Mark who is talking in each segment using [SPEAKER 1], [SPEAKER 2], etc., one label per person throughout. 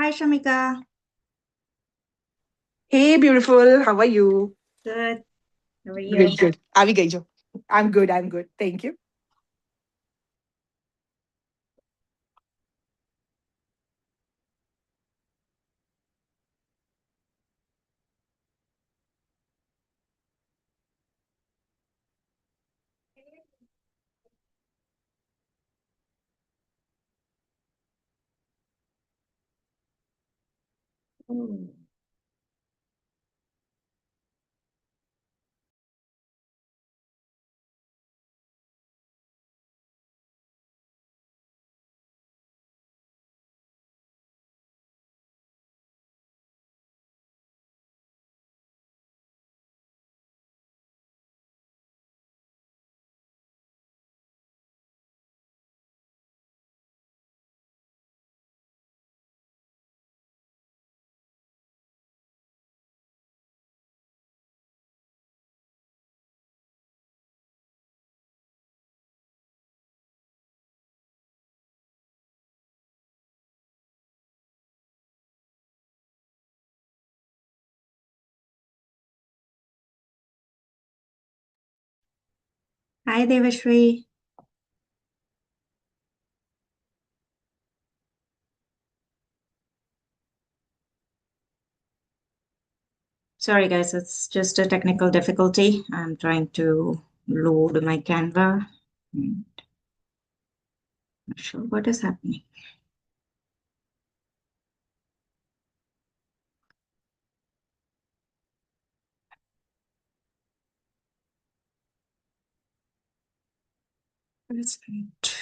[SPEAKER 1] Hi, Shamika.
[SPEAKER 2] Hey, beautiful. How are you?
[SPEAKER 1] Good. How are you?
[SPEAKER 2] Good, good. Avi Gaijo. I'm good. I'm good. Thank you.
[SPEAKER 1] Oh. Hi, Devashri. Sorry, guys, it's just a technical difficulty. I'm trying to load my Canva. Not sure what is happening. It's not.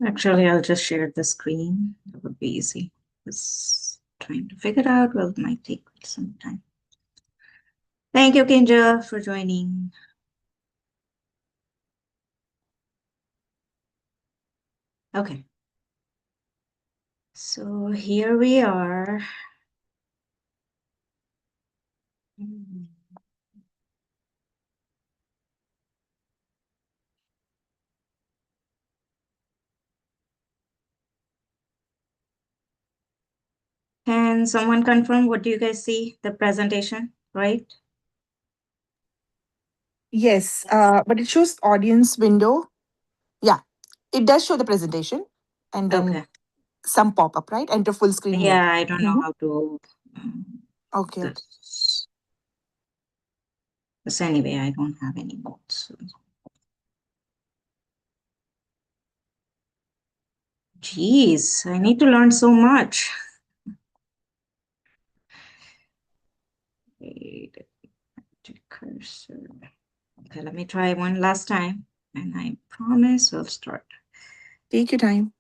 [SPEAKER 1] Actually, I'll just share the screen. That would be easy. Just trying to figure out. Well, it might take some time. Thank you, Kinja, for joining. Okay. So here we are. Can someone confirm what do you guys see? The presentation, right?
[SPEAKER 2] Yes, but it shows audience window. Yeah, it does show the presentation and then
[SPEAKER 1] Okay.
[SPEAKER 2] some pop up, right? Enter full screen mode.
[SPEAKER 1] Yeah, I don't know
[SPEAKER 2] Mhm.
[SPEAKER 1] how to
[SPEAKER 2] Okay, okay.
[SPEAKER 1] this. But anyway, I don't have any notes. Jeez, I need to learn so much. Wait, cursor. Okay, let me try one last time, and I promise we'll start.
[SPEAKER 2] Take your time.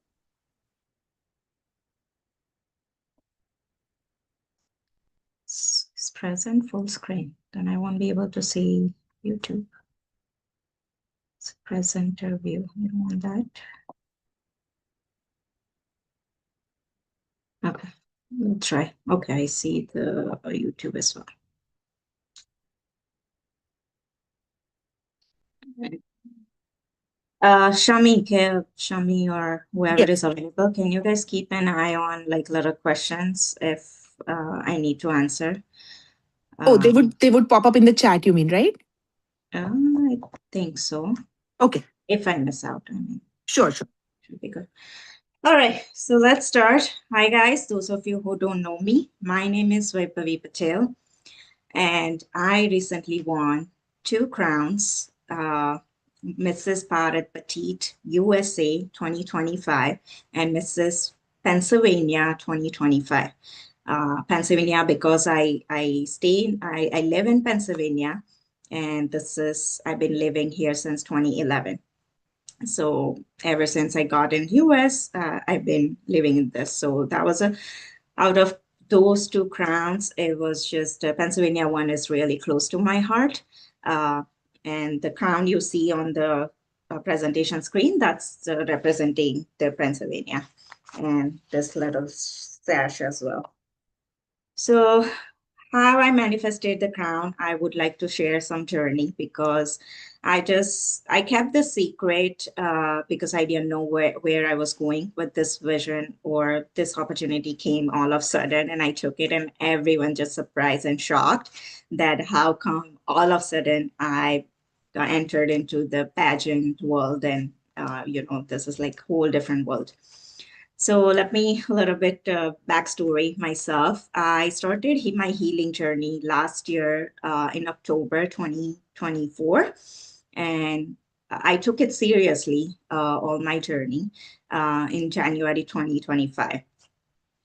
[SPEAKER 1] It's present full screen. Then I won't be able to see YouTube. It's presenter view. I don't want that. Okay, we'll try. Okay, I see the YouTube as well. Shami or whoever
[SPEAKER 2] Yeah.
[SPEAKER 1] is available, can you guys keep an eye on like little questions if I need to answer?
[SPEAKER 2] Oh, they
[SPEAKER 1] Um,
[SPEAKER 2] would pop up in the chat, you mean, right?
[SPEAKER 1] I think so.
[SPEAKER 2] Okay.
[SPEAKER 1] If I miss out, I mean,
[SPEAKER 2] Sure, sure.
[SPEAKER 1] should be good. All right, so let's start. Hi, guys. Those of you who don't know me, my name is Vaibhavi Patel, and I recently won 2 crowns. Mrs. Bharat Petite USA 2025 and Mrs. Pennsylvania 2025. Pennsylvania because I live in Pennsylvania And I've been living here since 2011. So ever since I got in US, I've been living in this. So that was out of those two crowns, it was just Pennsylvania one is really close to my heart. Uh, and the crown you see on the presentation screen, that's representing the Pennsylvania and this little sash as well. So how I manifested the crown, I would like to share some journey because I kept the secret because I didn't know where I was going with this vision or this opportunity came all of a sudden and I took it and everyone just surprised and shocked that how come all of a sudden I entered into the pageant world and this is like whole different world. So let me a little bit backstory myself. I started my healing journey last year in October 2024, and I took it seriously all my journey in January 2025.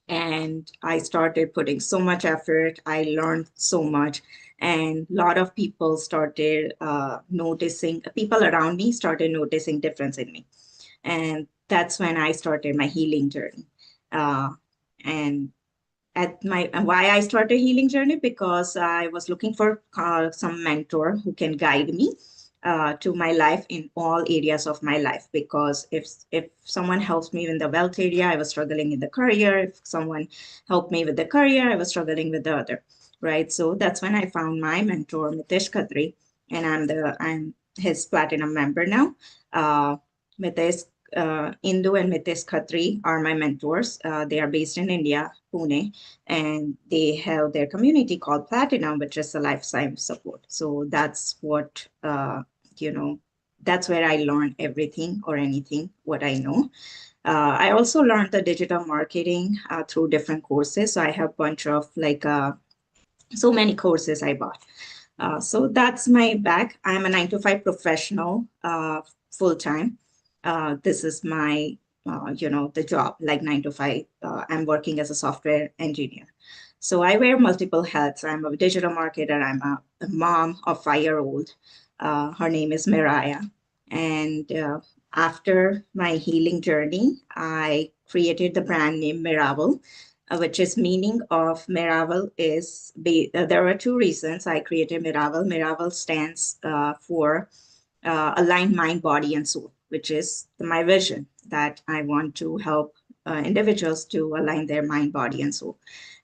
[SPEAKER 1] And I started putting so much effort. I learned so much, and a lot of people started noticing. People around me started noticing difference in me, and that's when I started my healing journey. And at my why I started healing journey because I was looking for some mentor who can guide me to my life in all areas of my life. Because if someone helps me in the wealth area, I was struggling in the career. If someone helped me with the career, I was struggling with the other. Right. So that's when I found my mentor, Mitesh Khatri, and I'm his platinum member now. Mitesh Indu and Mitesh Khatri are my mentors. They are based in India, Pune, and they have their community called Platinum, which is a lifetime support. So that's what, that's where I learned everything or anything what I know. I also learned the digital marketing through different courses. So I have a bunch of so many courses I bought. So that's my bag. I'm a 9 to 5 professional, full time. This is my, the job, like 9 to 5. I'm working as a software engineer. So I wear multiple hats. I'm a digital marketer. I'm a mom of 5-year-old. Her name is Mariah. And after my healing journey, I created the brand name Miraval, which is meaning of Miraval is there are two reasons I created Miraval. Miraval stands for aligned mind, body, and soul, which is my vision that I want to help individuals to align their mind, body, and soul.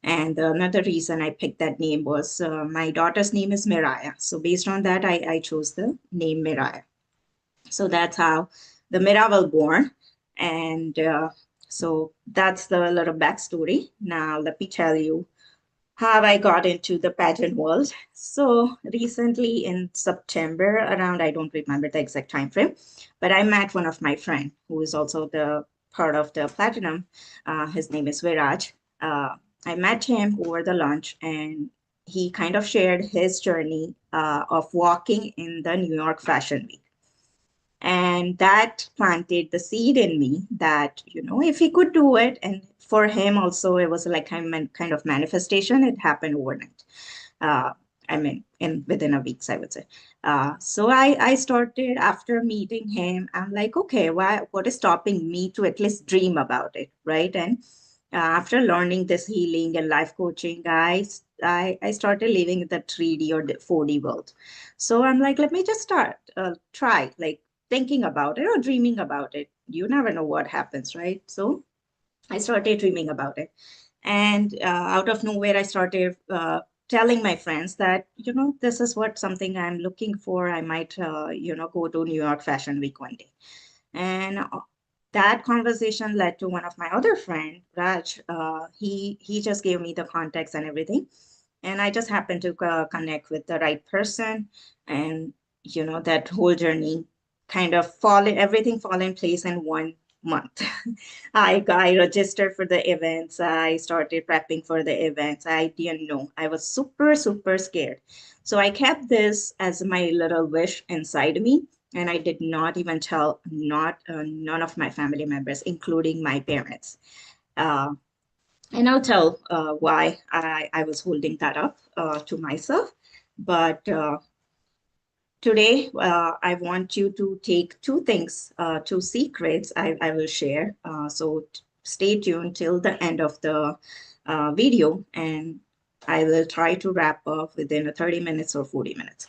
[SPEAKER 1] And another reason I picked that name was my daughter's name is Miriah. So based on that, I chose the name Miriah. So that's how the Miraval born. And so that's the little backstory. Now let me tell you how I got into the pageant world. So recently in September, around I don't remember the exact time frame, but I met one of my friend who is also the part of the platinum. His name is Viraj. I met him over the lunch, and he kind of shared his journey of walking in the New York Fashion Week. And that planted the seed in me that, if he could do it, and for him also, it was like kind of manifestation. It happened overnight. Uh, I mean, in within a week, I would say. So I started after meeting him. I'm like, okay, what is stopping me to at least dream about it, right? And after learning this healing and life coaching, I started living in the 3D or the 4D world. So I'm like, let me just try, like thinking about it or dreaming about it. You never know what happens, right? So I started dreaming about it. And out of nowhere, I started telling my friends that, this is what something I'm looking for. I might, go to New York Fashion Week one day. And that conversation led to one of my other friend, Raj. He just gave me the context and everything, and I just happened to connect with the right person, and that whole journey kind of everything fall in place in 1 month. I registered for the events. I started prepping for the events. I didn't know. I was super, super scared. So I kept this as my little wish inside me. And I did not even tell not none of my family members, including my parents. Uh, and I'll tell why I was holding that up to myself. But today I want you to take two things, two secrets I will share. Stay tuned till the end of the video, and I will try to wrap up within a 30 minutes or 40 minutes.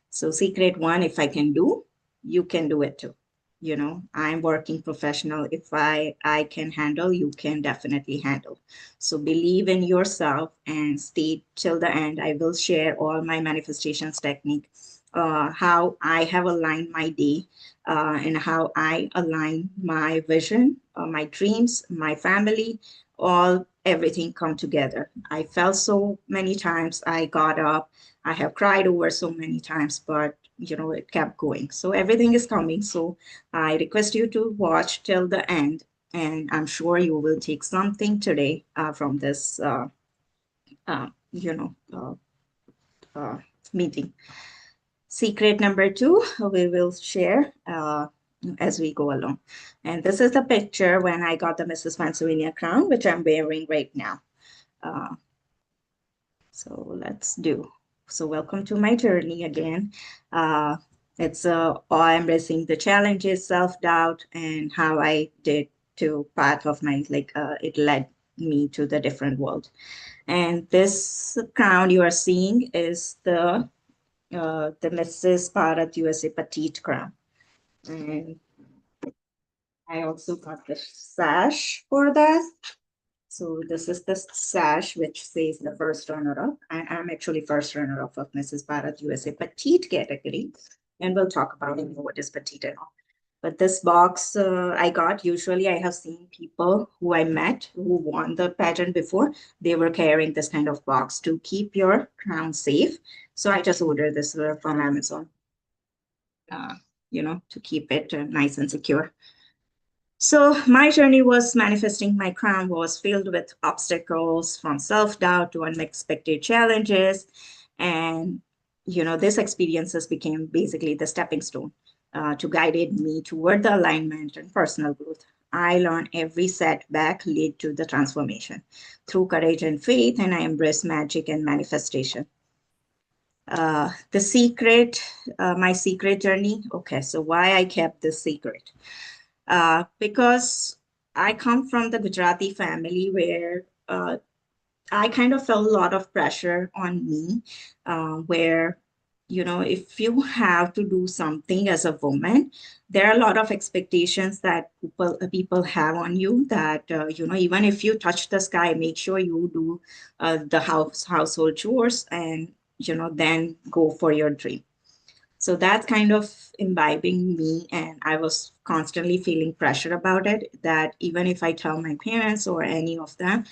[SPEAKER 1] So secret one, if I can do, you can do it too. You know, I'm working professional. If I can handle, you can definitely handle. So believe in yourself and stay till the end. I will share all my manifestations technique, how I have aligned my day, and how I align my vision, my dreams, my family, all everything come together. I fell so many times. I got up. I have cried over so many times, but it kept going. So everything is coming. So I request you to watch till the end, and I'm sure you will take something today from this, uh, you know, uh, uh, meeting. Secret number two, we will share as we go along. And this is the picture when I got the Mrs. Pennsylvania crown, which I'm wearing right now. Uh, so let's do. So welcome to my journey again. Uh, it's embracing the challenges, self-doubt, and how I did to part of my, it led me to the different world. And this crown you are seeing is the Mrs. Bharat USA Petite Crown. And I also got the sash for that. So this is the sash which says the first runner-up. I'm actually first runner-up of Mrs. Bharat USA Petite category. And we'll talk about what is petite and all. But this box I got, usually I have seen people who I met who won the pageant before, they were carrying this kind of box to keep your crown safe. So I just ordered this from Amazon, uh, to keep it nice and secure. So my journey was manifesting my crown was filled with obstacles from self-doubt to unexpected challenges. And, these experiences became basically the stepping stone to guided me toward the alignment and personal growth. I learned every setback led to the transformation through courage and faith, and I embraced magic and manifestation. The secret, my secret journey. Okay, so why I kept this secret? Because I come from the Gujarati family where I kind of felt a lot of pressure on me, where, if you have to do something as a woman, there are a lot of expectations that people have on you that, even if you touch the sky, make sure you do the household chores and, then go for your dream. So that's kind of imbibing me, and I was constantly feeling pressure about it. That even if I tell my parents or any of them,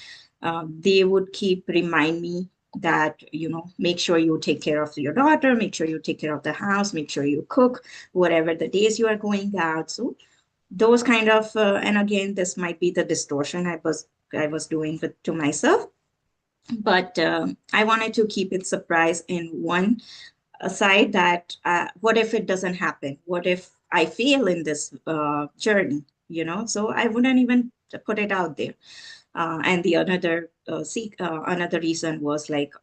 [SPEAKER 1] they would keep remind me that make sure you take care of your daughter, make sure you take care of the house, make sure you cook, whatever the days you are going out. So those kind of, and again, this might be the distortion I was doing to myself, but I wanted to keep it surprise in one aside that what if it doesn't happen? What if I fail in this journey? So I wouldn't even put it out there. And the another reason was like,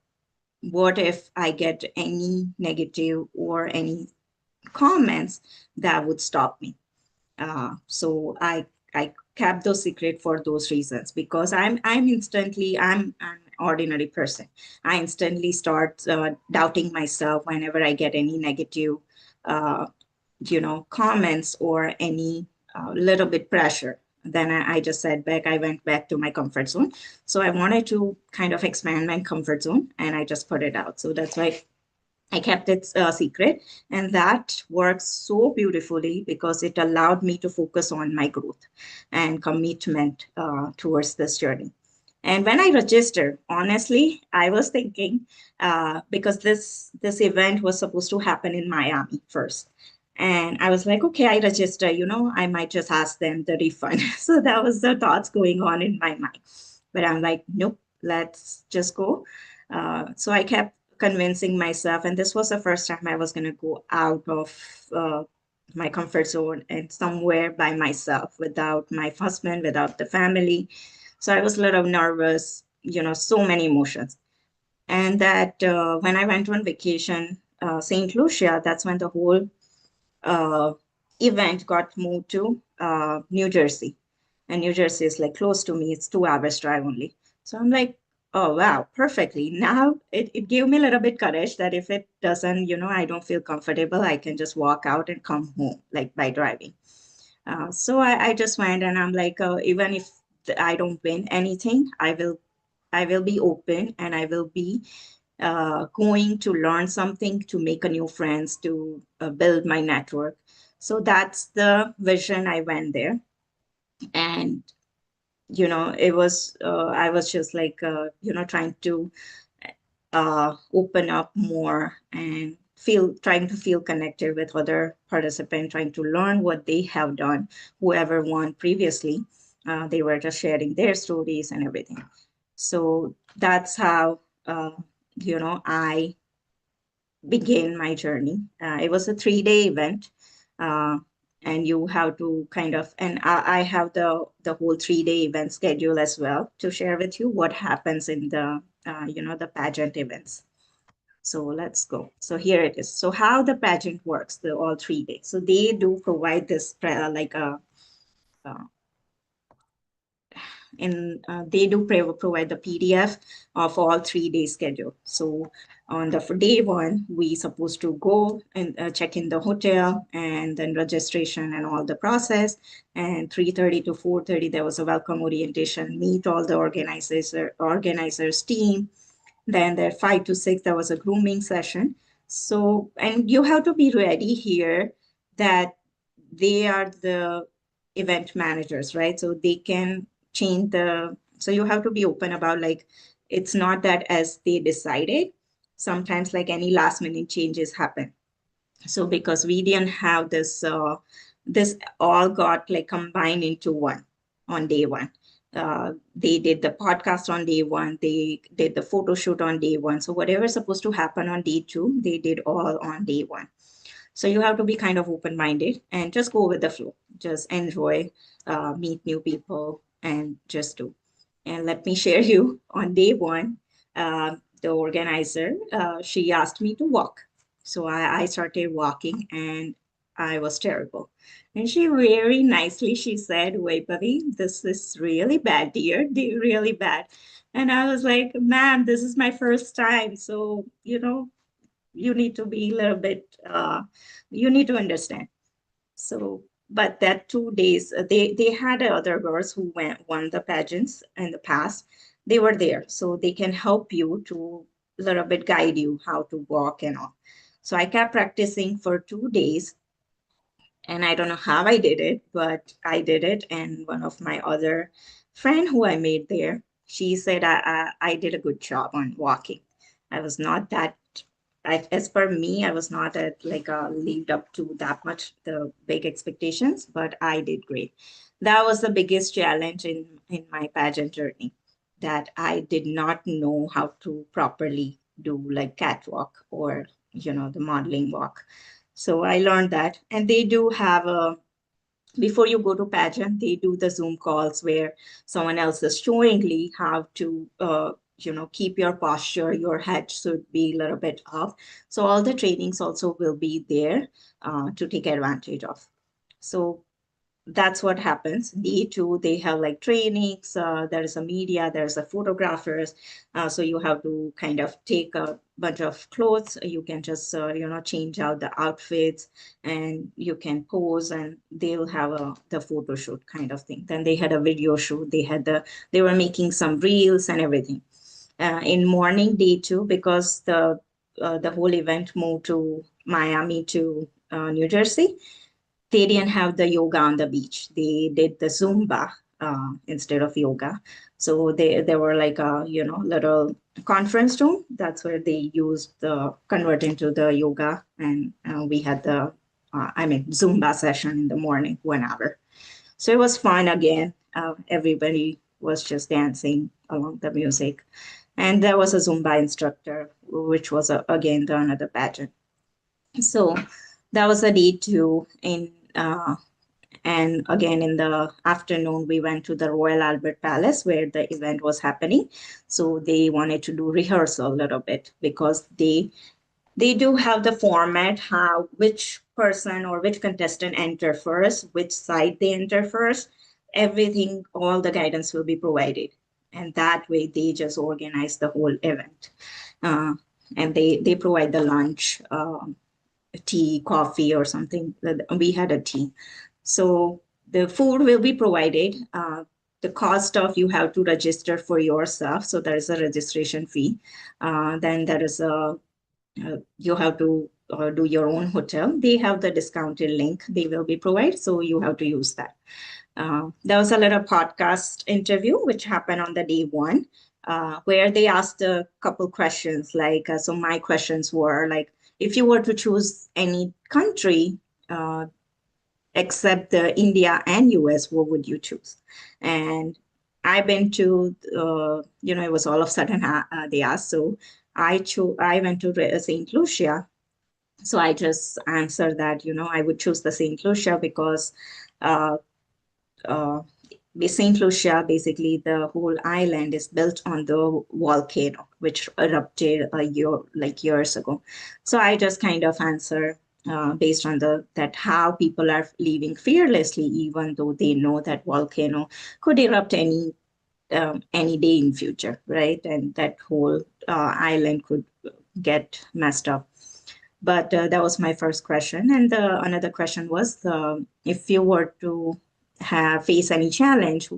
[SPEAKER 1] what if I get any negative or any comments that would stop me? So I kept those secret for those reasons because I'm an ordinary person. I instantly start doubting myself whenever I get any negative, uh, comments or any little bit pressure. Then I just sat back. I went back to my comfort zone. So I wanted to kind of expand my comfort zone, and I just put it out. So that's why I kept it secret, and that works so beautifully because it allowed me to focus on my growth and commitment towards this journey. And when I registered, honestly, I was thinking because this event was supposed to happen in Miami first. And I was like, okay, I register, I might just ask them the refund. So that was the thoughts going on in my mind. But I'm like, nope, let's just go. So I kept convincing myself, and this was the first time I was going to go out of my comfort zone and somewhere by myself without my husband, without the family. So I was a little nervous, so many emotions. And that when I went on vacation, St. Lucia, that's when the whole uh, event got moved to New Jersey. And New Jersey is like close to me, it's 2 hours drive only. So I'm like, oh, wow, perfectly. Now it gave me a little bit courage that if it doesn't, I don't feel comfortable, I can just walk out and come home, like by driving. So I just went and I'm like, even if I don't win anything, I will be open and I will be going to learn something, to make a new friends, to build my network. So that's the vision. I went there, and I was just like trying to open up more and trying to feel connected with other participants, trying to learn what they have done, whoever won previously. They were just sharing their stories and everything. So that's how I began my journey. It was a 3-day event, uh, and you have to kind of, and I have the whole 3-day event schedule as well to share with you what happens in the pageant events. So let's go. So here it is. So how the pageant works, the all 3 days. So they do provide this like a uh, and they do provide the PDF of all 3 days schedule. So on the for day one, we supposed to go and check in the hotel and then registration and all the process. And 3:30 to 4:30, there was a welcome orientation, meet all the organizers team. Then there 5 to 6, there was a grooming session. So, and you have to be ready here that they are the event managers, right? So they can change so you have to be open about like, it's not that as they decided, sometimes like any last minute changes happen. So because we didn't have this all got like combined into one on day one. They did the podcast on day one, they did the photo shoot on day one. So whatever's supposed to happen on day two, they did all on day one. So you have to be kind of open minded and just go with the flow. Just enjoy, meet new people, and just do. And let me share you on day one, the organizer, she asked me to walk. So I started walking and I was terrible. And she very nicely, she said, wait, Bobby, this is really bad, dear, really bad. And I was like, ma'am, this is my first time. So, you need to be a little bit, you need to understand. So, but that 2 days, they had other girls who won the pageants in the past. They were there, so they can help you to a little bit guide you how to walk and all. So I kept practicing for 2 days, and I don't know how I did it, but I did it. And one of my other friend who I made there, she said I did a good job on walking. I was not that, as per me, I was not at like lived up to that much the big expectations, but I did great. That was the biggest challenge in my pageant journey, that I did not know how to properly do like catwalk or the modeling walk. So I learned that. And they do have before you go to pageant, they do the Zoom calls where someone else is showing you how to, keep your posture, your head should be a little bit up. So all the trainings also will be there to take advantage of. So that's what happens. D2, they have like trainings, there is a media, there's a photographers. So you have to kind of take a bunch of clothes. You can just, change out the outfits and you can pose and they'll have the photo shoot kind of thing. Then they had a video shoot. They were making some reels and everything. In morning, D2, because the whole event moved to Miami to New Jersey, they didn't have the yoga on the beach. They did the Zumba instead of yoga. So they were like a little conference room. That's where they used the convert into the yoga, and we had the Zumba session in the morning, 1 hour. So it was fun again. Everybody was just dancing along the music, and there was a Zumba instructor, which was again the another pageant. So that was a day two in and again, in the afternoon, we went to the Royal Albert Palace where the event was happening. So they wanted to do rehearsal a little bit because They do have the format, how which person or which contestant enter first, which site they enter first. Everything, all the guidance will be provided, and that way they just organize the whole event. Uh, and they provide the lunch, tea, coffee, or something. We had a tea. So the food will be provided. The cost of you have to register for yourself. So there is a registration fee. Then there is a you have to do your own hotel. They have the discounted link they will be provided. So you have to use that. There was a little podcast interview which happened on the day one, where they asked a couple questions. Like, so my questions were like, if you were to choose any country uh, except the India and US, what would you choose? And I've been to, it was all of a sudden they asked. So I went to St. Lucia. So I just answered that, I would choose the St. Lucia because uh, uh, St. Lucia, basically, the whole island is built on the volcano, which erupted years ago. So I just kind of answer based on the that how people are living fearlessly, even though they know that volcano could erupt any day in future, right? And that whole island could get messed up. But that was my first question. And another question was, if you were to have face any challenge,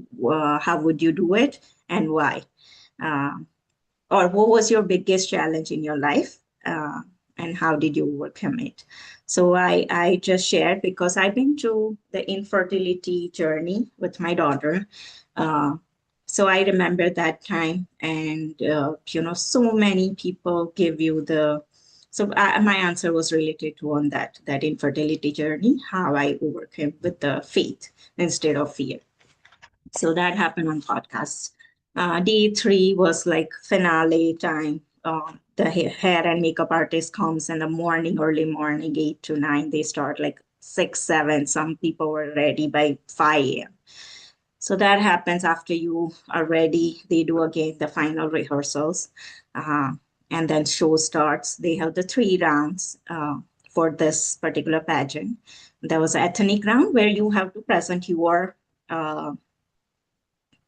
[SPEAKER 1] how would you do it and why? Uh, or what was your biggest challenge in your life, and how did you overcome it? So I just shared because I've been through the infertility journey with my daughter. Uh, so I remember that time, and so many people give you the. So my answer was related to on that infertility journey, how I overcame with the faith instead of fear. So that happened on podcasts. Day three was like finale time. The hair and makeup artist comes in the morning, early morning, 8 to 9. They start like 6, 7. Some people were ready by 5 a.m. So that happens after you are ready. They do again the final rehearsals, uh, and then show starts. They have the 3 rounds for this particular pageant. There was an ethnic round where you have to present uh,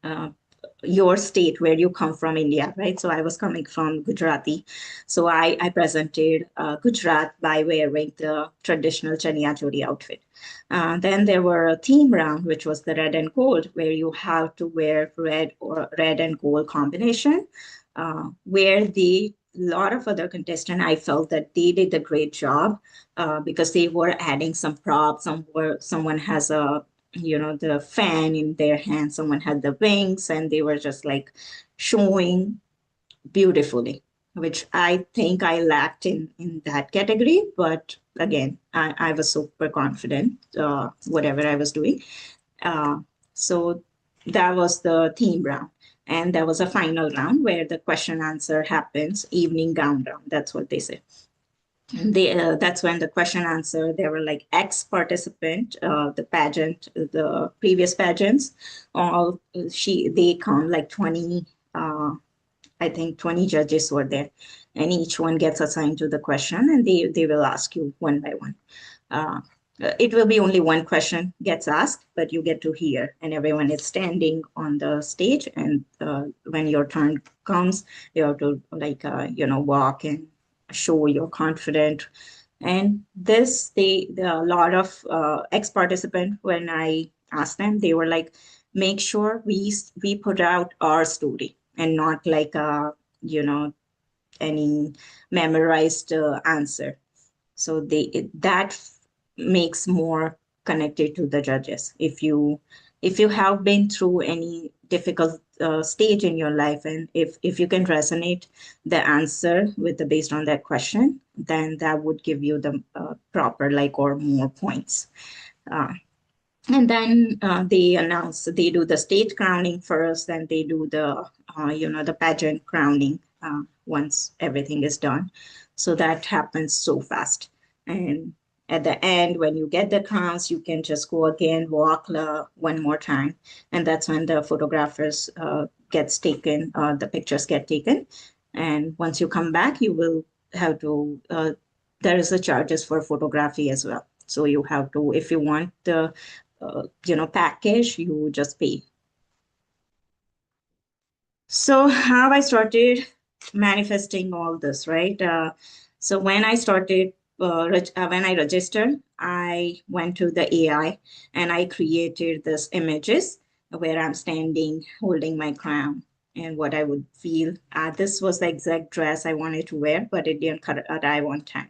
[SPEAKER 1] uh, your state where you come from, India, right? So I was coming from Gujarati. So I presented Gujarat by wearing the traditional chaniya choli outfit. Then there were a theme round, which was the red and gold, where you have to wear red and gold combination, where the lot of other contestants, I felt that they did a great job because they were adding some props. Someone has the fan in their hand, someone had the wings, and they were just like showing beautifully, which I think I lacked in that category. But again, I was super confident, whatever I was doing. uh, so that was the theme round. And there was a final round where the question answer happens, evening gown round, that's what they say. That's when the question answer, they were like ex participant, the pageant, the previous pageants, all they come like 20, I think 20 judges were there, and each one gets assigned to the question, and they will ask you one by one. uh, it will be only one question gets asked, but you get to hear, and everyone is standing on the stage. And when your turn comes, you have to walk and show you're confident. And a lot of ex-participant, when I asked them, they were like, make sure we put out our story and not like you know any memorized answer. So that makes more connected to the judges. If you have been through any difficult stage in your life, and if you can resonate the answer with the based on that question, then that would give you the proper like or more points. uh, and then they do the state crowning first, then they do the pageant crowning once everything is done. So that happens so fast. And at the end, when you get the crowns, you can just go again, walk one more time. And that's when the photographers the pictures get taken. And once you come back, you will have to there is a charges for photography as well. So you have to, if you want the package, you just pay. So how I started manifesting all this, right? So when I started, when I registered, I went to the AI and I created this images where I'm standing holding my crown and what I would feel. This was the exact dress I wanted to wear, but it didn't arrive on time.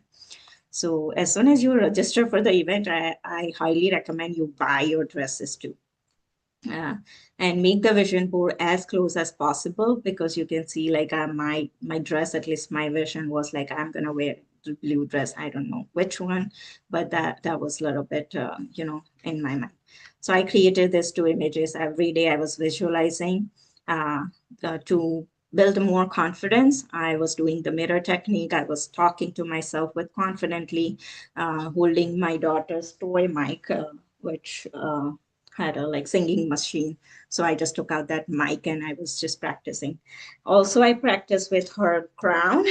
[SPEAKER 1] So as soon as you register for the event, I highly recommend you buy your dresses too, uh, and make the vision board as close as possible, because you can see like my dress, at least my vision was like I'm gonna wear the blue dress. I don't know which one, but that was a little bit in my mind. So I created these two images. Every day I was visualizing uh, to build more confidence. I was doing the mirror technique. I was talking to myself with confidently, holding my daughter's toy mic, which had a like singing machine. So I just took out that mic and I was just practicing. Also, I practiced with her crown.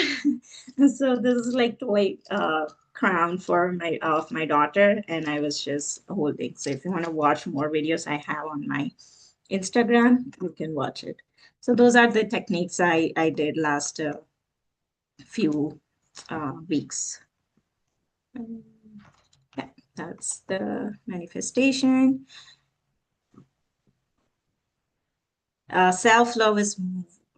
[SPEAKER 1] So this is like toy crown for my of my daughter, and I was just holding. So if you want to watch more videos I have on my Instagram, you can watch it. So those are the techniques I did last few weeks. Yeah, that's the manifestation. Self-love is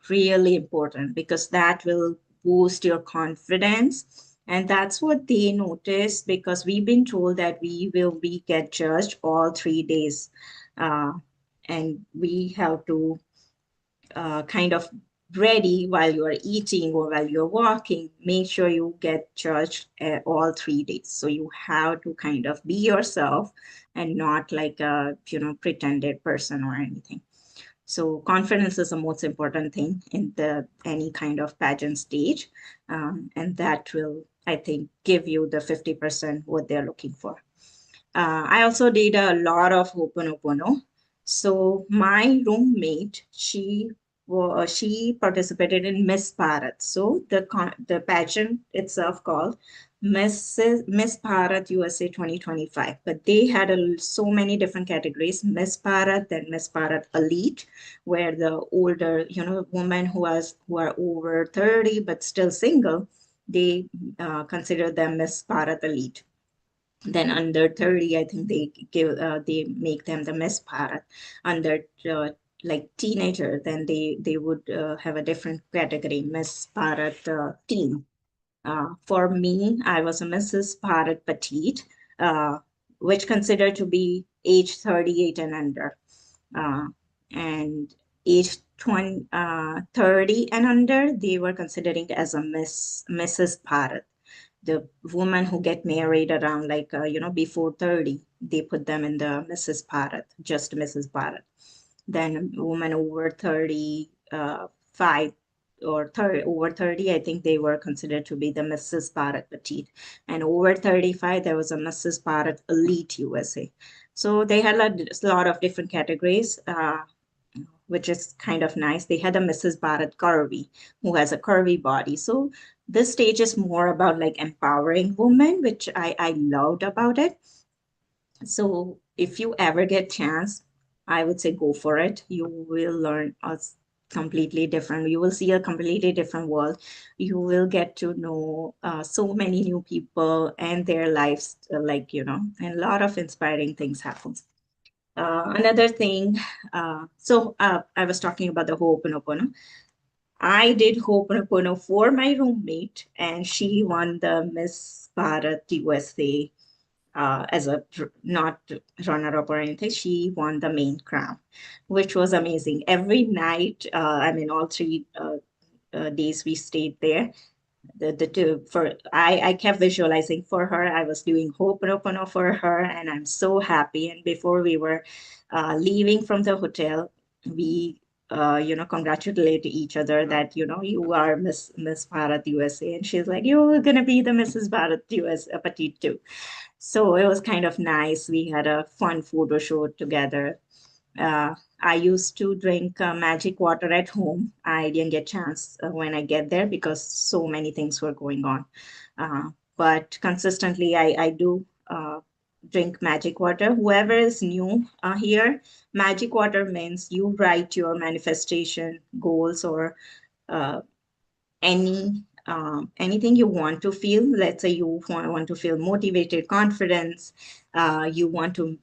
[SPEAKER 1] really important because that will boost your confidence, and that's what they notice, because we've been told that we will be get judged all 3 days, uh, and we have to kind of ready while you're eating or while you're walking, make sure you get judged all 3 days. So you have to kind of be yourself and not like a pretended person or anything. So confidence is the most important thing in the any kind of pageant stage, and that will, I think, give you the 50% what they're looking for. I also did a lot of Ho'oponopono. So my roommate, she participated in Miss Bharat. So the pageant itself called Miss Bharat USA 2025. But they had so many different categories: Miss Bharat, then Miss Bharat Elite, where the older women who are over 30 but still single, they consider them Miss Bharat Elite. Then under 30, I think they make them the Miss Bharat. Under like teenager, then they would have a different category, Miss Bharat teen. For me, I was a Mrs. Bharat Petite, which considered to be age 38 and under. Uh, and age 30 and under, they were considering as a Mrs. Bharat. The women who get married around like before 30, they put them in the Mrs. Bharat, just Mrs. Bharat. Then women over 35 or 30, over 30, I think they were considered to be the Mrs. Bharat Petite. And over 35, there was a Mrs. Bharat Elite USA. So they had a lot of different categories, which is kind of nice. They had a Mrs. Bharat Curvy, who has a curvy body. So this stage is more about like empowering women, which I loved about it. So if you ever get chance, I would say go for it. You will learn a completely different, you will see a completely different world. You will get to know so many new people and their lives, and a lot of inspiring things happen. Another thing, I was talking about the Ho'oponopono. I did Ho'oponopono for my roommate, and she won the Miss Bharat USA as a not runner-up or anything. She won the main crown, which was amazing. Every night, I mean, all 3 days we stayed there, the two for I kept visualizing for her. I was doing Ho'oponopono for her, and I'm so happy. And before we were leaving from the hotel, we congratulate each other that you are Miss Bharat USA, and she's like, you're gonna be the Mrs. Bharat US Petite too. So it was kind of nice. We had a fun photo shoot together. I used to drink magic water at home. I didn't get chance when I get there because so many things were going on. But consistently, I do drink magic water. Whoever is new here, magic water means you write your manifestation goals or uh, anything you want to feel. Let's say you want to feel motivated, confidence, you want to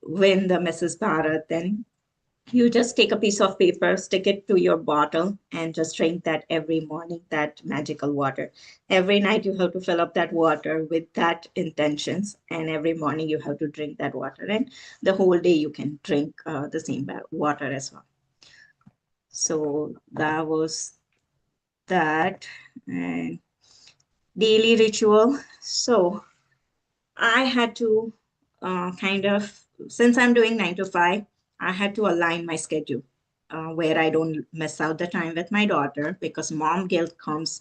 [SPEAKER 1] win the Mrs. Bharat, then you just take a piece of paper, stick it to your bottle, and just drink that every morning, that magical water. Every night you have to fill up that water with that intentions, and every morning you have to drink that water. And the whole day you can drink the same water as well. So that was that. And daily ritual. So I had to kind of, since I'm doing 9 to 5, I had to align my schedule where I don't miss out the time with my daughter because mom guilt comes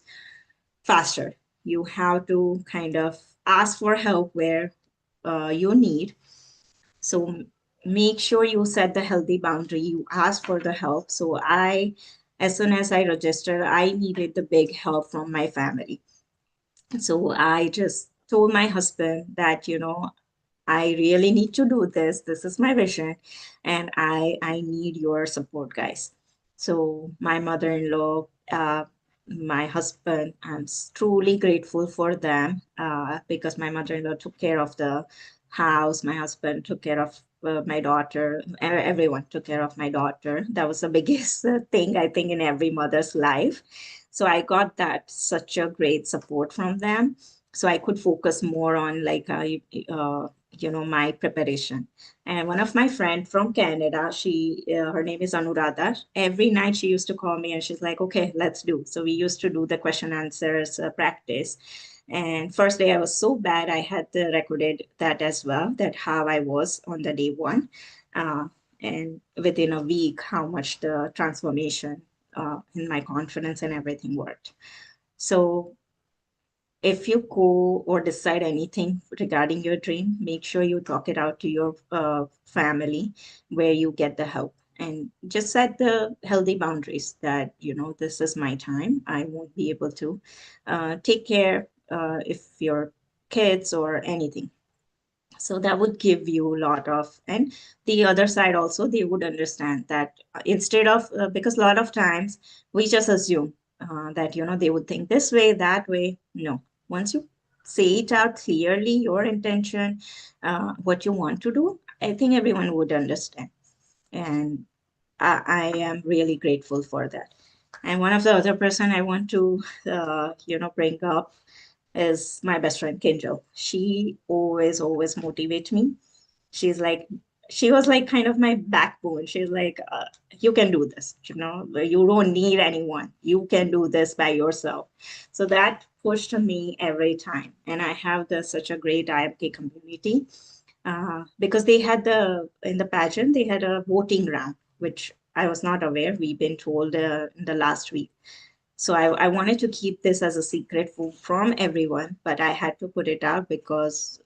[SPEAKER 1] faster. You have to kind of ask for help where you need. So make sure you set the healthy boundary. You ask for the help. So as soon as I registered, I needed the big help from my family. So I just told my husband that, I really need to do this. This is my vision, and I need your support, guys. So my mother-in-law, my husband, I'm truly grateful for them because my mother-in-law took care of the house. My husband took care of my daughter. Everyone took care of my daughter. That was the biggest thing I think in every mother's life. So I got that such a great support from them. So I could focus more on like my preparation. And one of my friend from Canada, her name is Anuradha. Every night she used to call me and she's like, okay, let's do. So we used to do the question answers practice. And first day I was so bad, I had recorded that as well, that how I was on the day one. Uh, and within a week, how much the transformation in my confidence and everything worked. So if you go or decide anything regarding your dream, make sure you talk it out to your family where you get the help and just set the healthy boundaries that, this is my time. I won't be able to take care if your kids or anything. So that would give you a lot of, and the other side also, they would understand that instead of, because a lot of times we just assume that, they would think this way, that way. No, once you say it out clearly, your intention, what you want to do, I think everyone would understand. And I am really grateful for that. And one of the other person I want to, bring up is my best friend Kinjal. She always motivates me. She's like, she was like kind of my backbone. She's like, you can do this. You don't need anyone. You can do this by yourself. So that pushed me every time. And I have such a great IMK community because they had in the pageant, they had a voting round, which I was not aware. We've been told in the last week. So I wanted to keep this as a secret from everyone, but I had to put it out because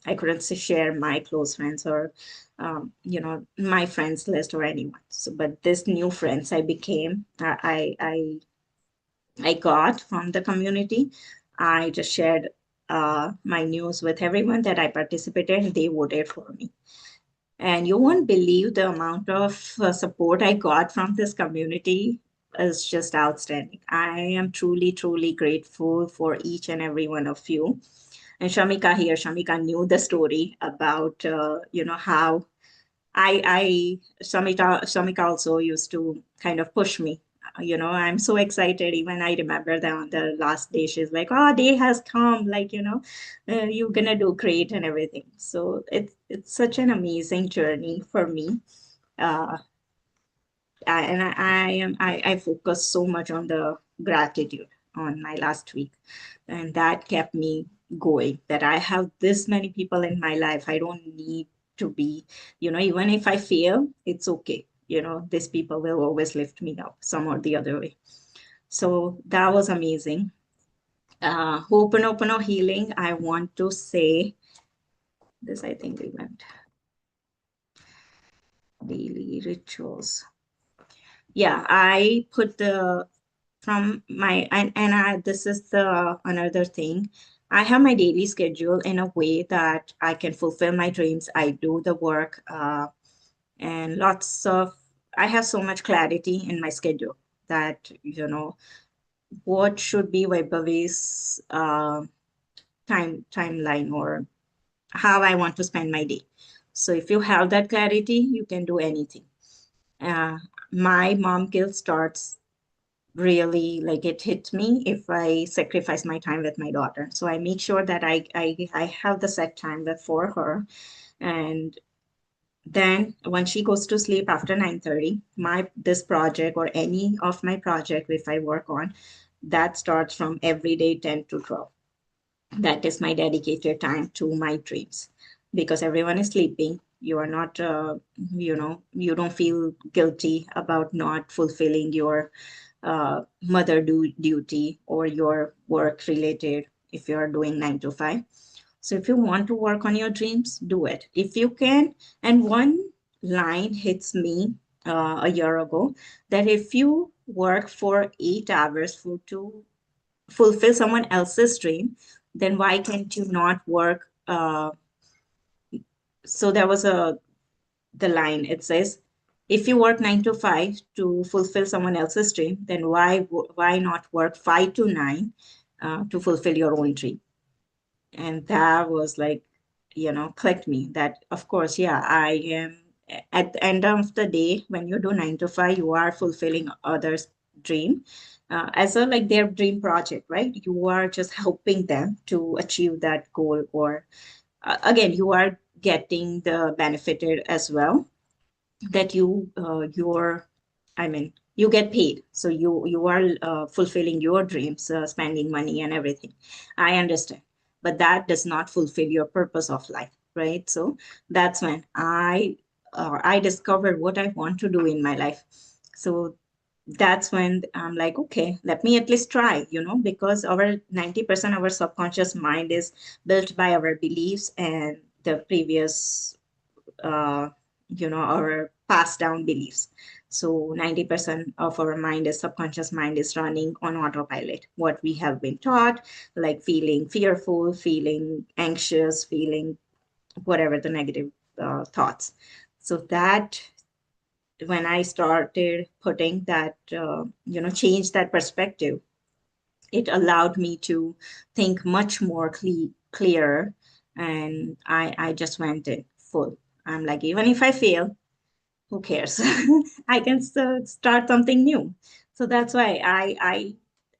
[SPEAKER 1] I couldn't share my close friends or, my friends list or anyone. So, but this new friends I became, I got from the community. I just shared my news with everyone that I participated and they voted for me. And you won't believe the amount of support I got from this community is just outstanding. I am truly grateful for each and every one of you. And Shamika here, Shamika knew the story about, how Shamika also used to kind of push me. I'm so excited. Even I remember that on the last day, she's like, "Oh, day has come. Like, you're gonna do great and everything." So it's such an amazing journey for me. Uh, I focus so much on the gratitude on my last week, and that kept me going. That I have this many people in my life. I don't need to be, even if I fail, it's okay. These people will always lift me up some or the other way. So that was amazing. Ho'oponopono healing. I want to say this. I think we went. daily rituals. Yeah, I put the from my and I this is the another thing. I have my daily schedule in a way that I can fulfill my dreams. I do the work, and lots of I have so much clarity in my schedule that what should be Vaibhavi's timeline or how I want to spend my day. So if you have that clarity, you can do anything. Uh, my mom guilt starts really like it hit me if I sacrifice my time with my daughter. So I make sure that I have the set time for her. And then when she goes to sleep after 9:30, my this project or any of my project if I work on, that starts from every day 10 to 12. That is my dedicated time to my dreams because everyone is sleeping. You are not you don't feel guilty about not fulfilling your duty or your work related if you are doing 9 to 5. So if you want to work on your dreams, do it if you can. And one line hits me a year ago, that if you work for 8 hours to fulfill someone else's dream, then why can't you not work? So there was the line. It says, if you work 9 to 5 to fulfill someone else's dream, then why not work 5 to 9 to fulfill your own dream? And that was like, clicked me that of course, yeah, I am at the end of the day when you do 9 to 5, you are fulfilling others' dream as a like their dream project, right? You are just helping them to achieve that goal, or again, you are getting the benefited as well, that you're I mean you get paid, so you are fulfilling your dreams, spending money and everything. I understand, but that does not fulfill your purpose of life, right? So that's when I discovered what I want to do in my life. So that's when I'm like, okay, let me at least try, because our 90% of our subconscious mind is built by our beliefs and the previous uh, our passed down beliefs. So 90% of our mind is subconscious mind is running on autopilot, what we have been taught, like feeling fearful, feeling anxious, feeling whatever the negative thoughts. So that when I started putting that change that perspective, it allowed me to think much more clearer. And I just went in full. I'm like, even if I fail, who cares? I can still start something new. So that's why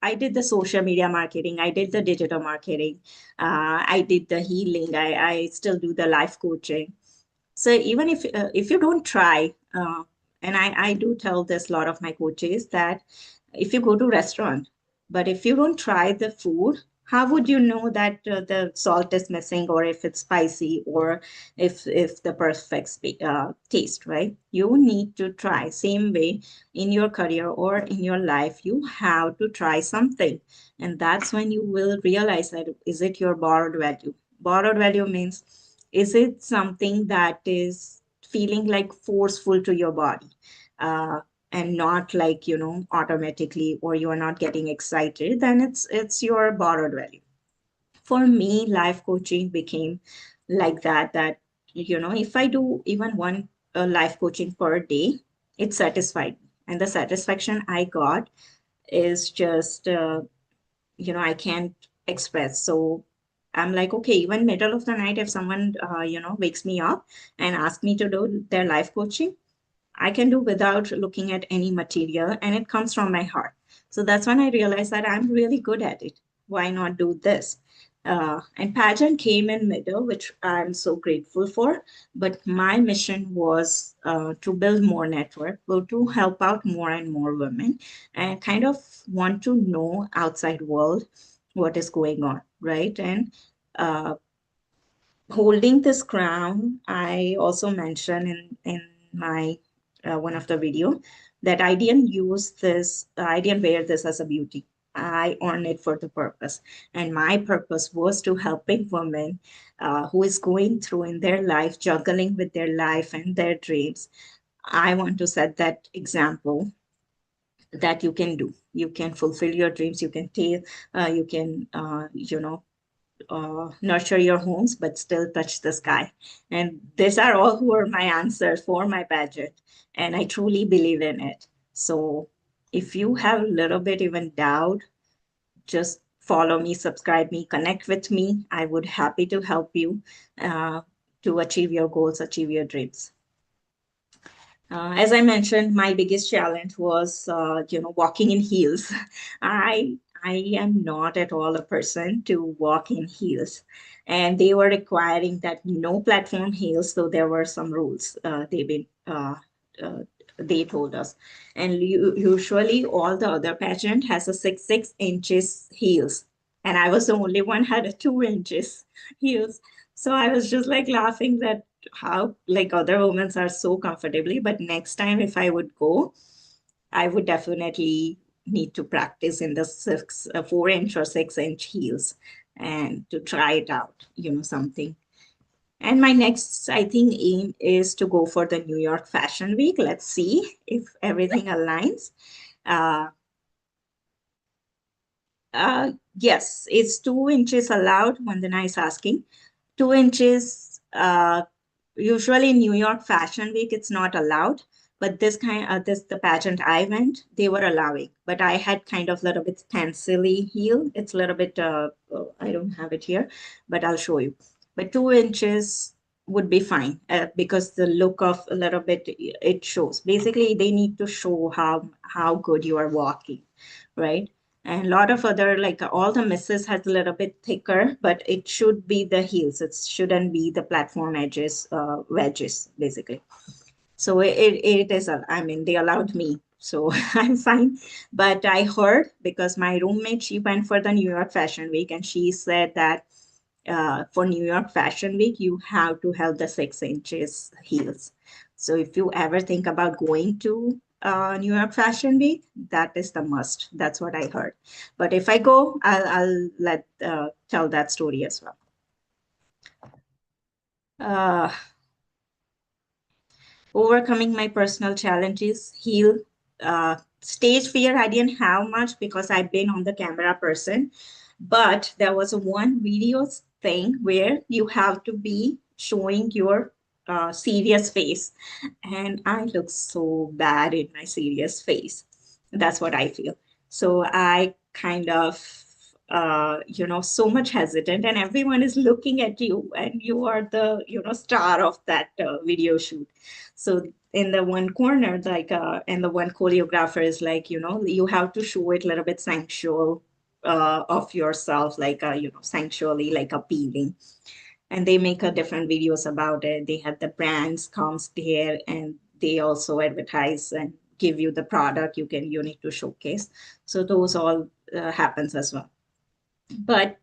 [SPEAKER 1] I did the social media marketing, I did the digital marketing, I did the healing, I still do the life coaching. So even if you don't try, and I do tell this a lot of my coaches that if you go to restaurant, but if you don't try the food, how would you know that the salt is missing, or if it's spicy, or if the perfect taste, right? You need to try. Same way in your career or in your life, you have to try something, and that's when you will realize that is it your borrowed value. Borrowed value means, is it something that is feeling like forceful to your body, uh, and not like automatically, or you are not getting excited, then it's your borrowed value. For me, life coaching became like that if I do even one life coaching per day, it satisfied me, and the satisfaction I got is just I can't express. So I'm like, okay, even middle of the night, if someone wakes me up and asks me to do their life coaching, I can do without looking at any material, and it comes from my heart. So that's when I realized that I'm really good at it. Why not do this? And Pageant came in middle, which I'm so grateful for. But my mission was to build more network, well, to help out more and more women, and kind of want to know outside world what is going on, right? And uh, holding this crown, I also mentioned in my one of the video that I didn't wear this as a beauty. I earned it for the purpose, and my purpose was to helping women who is going through in their life, juggling with their life and their dreams. I want to set that example that you can do. You can fulfill your dreams. You can, nurture your homes, but still touch the sky. And these are all who are my answers for my budget. And I truly believe in it. So if you have a little bit even doubt, just follow me, subscribe me, connect with me. I would happy to help you uh, to achieve your goals, achieve your dreams. As I mentioned, my biggest challenge was, walking in heels. I I am not at all a person to walk in heels, and they were requiring that no platform heels. So there were some rules. Uh, they told us, and usually all the other pageant has a 6 inches heels, and I was the only one had a 2 inches heels. So I was just like laughing that how like other women are so comfortably, but next time if I would go, I would definitely need to practice in the 4 inch or 6 inch heels and to try it out, something. And my next, I think, aim is to go for the New York Fashion Week. Let's see if everything aligns. uh, yes, it's 2 inches allowed. Vandana is asking. 2 inches. Usually in New York Fashion Week, it's not allowed. But this the pageant I went, they were allowing. But I had kind of a little bit stencily heel. It's a little bit. I don't have it here, but I'll show you. But 2 inches would be fine because the look of a little bit it shows. Basically, they need to show how good you are walking, right? And a lot of other like all the misses has a little bit thicker, but it should be the heels. It shouldn't be the platform edges, wedges, basically. So it is, I mean, they allowed me. So I'm fine. But I heard because my roommate, she went for the New York Fashion Week and she said that for New York Fashion Week, you have to have the 6 inches heels. So if you ever think about going to New York Fashion Week, that is the must. That's what I heard. But if I go, I'll let tell that story as well. Uh, Overcoming my personal challenges, heal. Stage fear, I didn't have much because I've been on the camera person. But there was a one video thing where you have to be showing your serious face. And I look so bad in my serious face. That's what I feel. So I kind of, so much hesitant, and everyone is looking at you, and you are the, star of that video shoot. So in the one corner, like, and the one choreographer is like, you have to show it a little bit sensual of yourself, like, sensually, like appealing. And they make a different videos about it. They have the brands comes there, and they also advertise and give you the product you need to showcase. So those all happens as well. But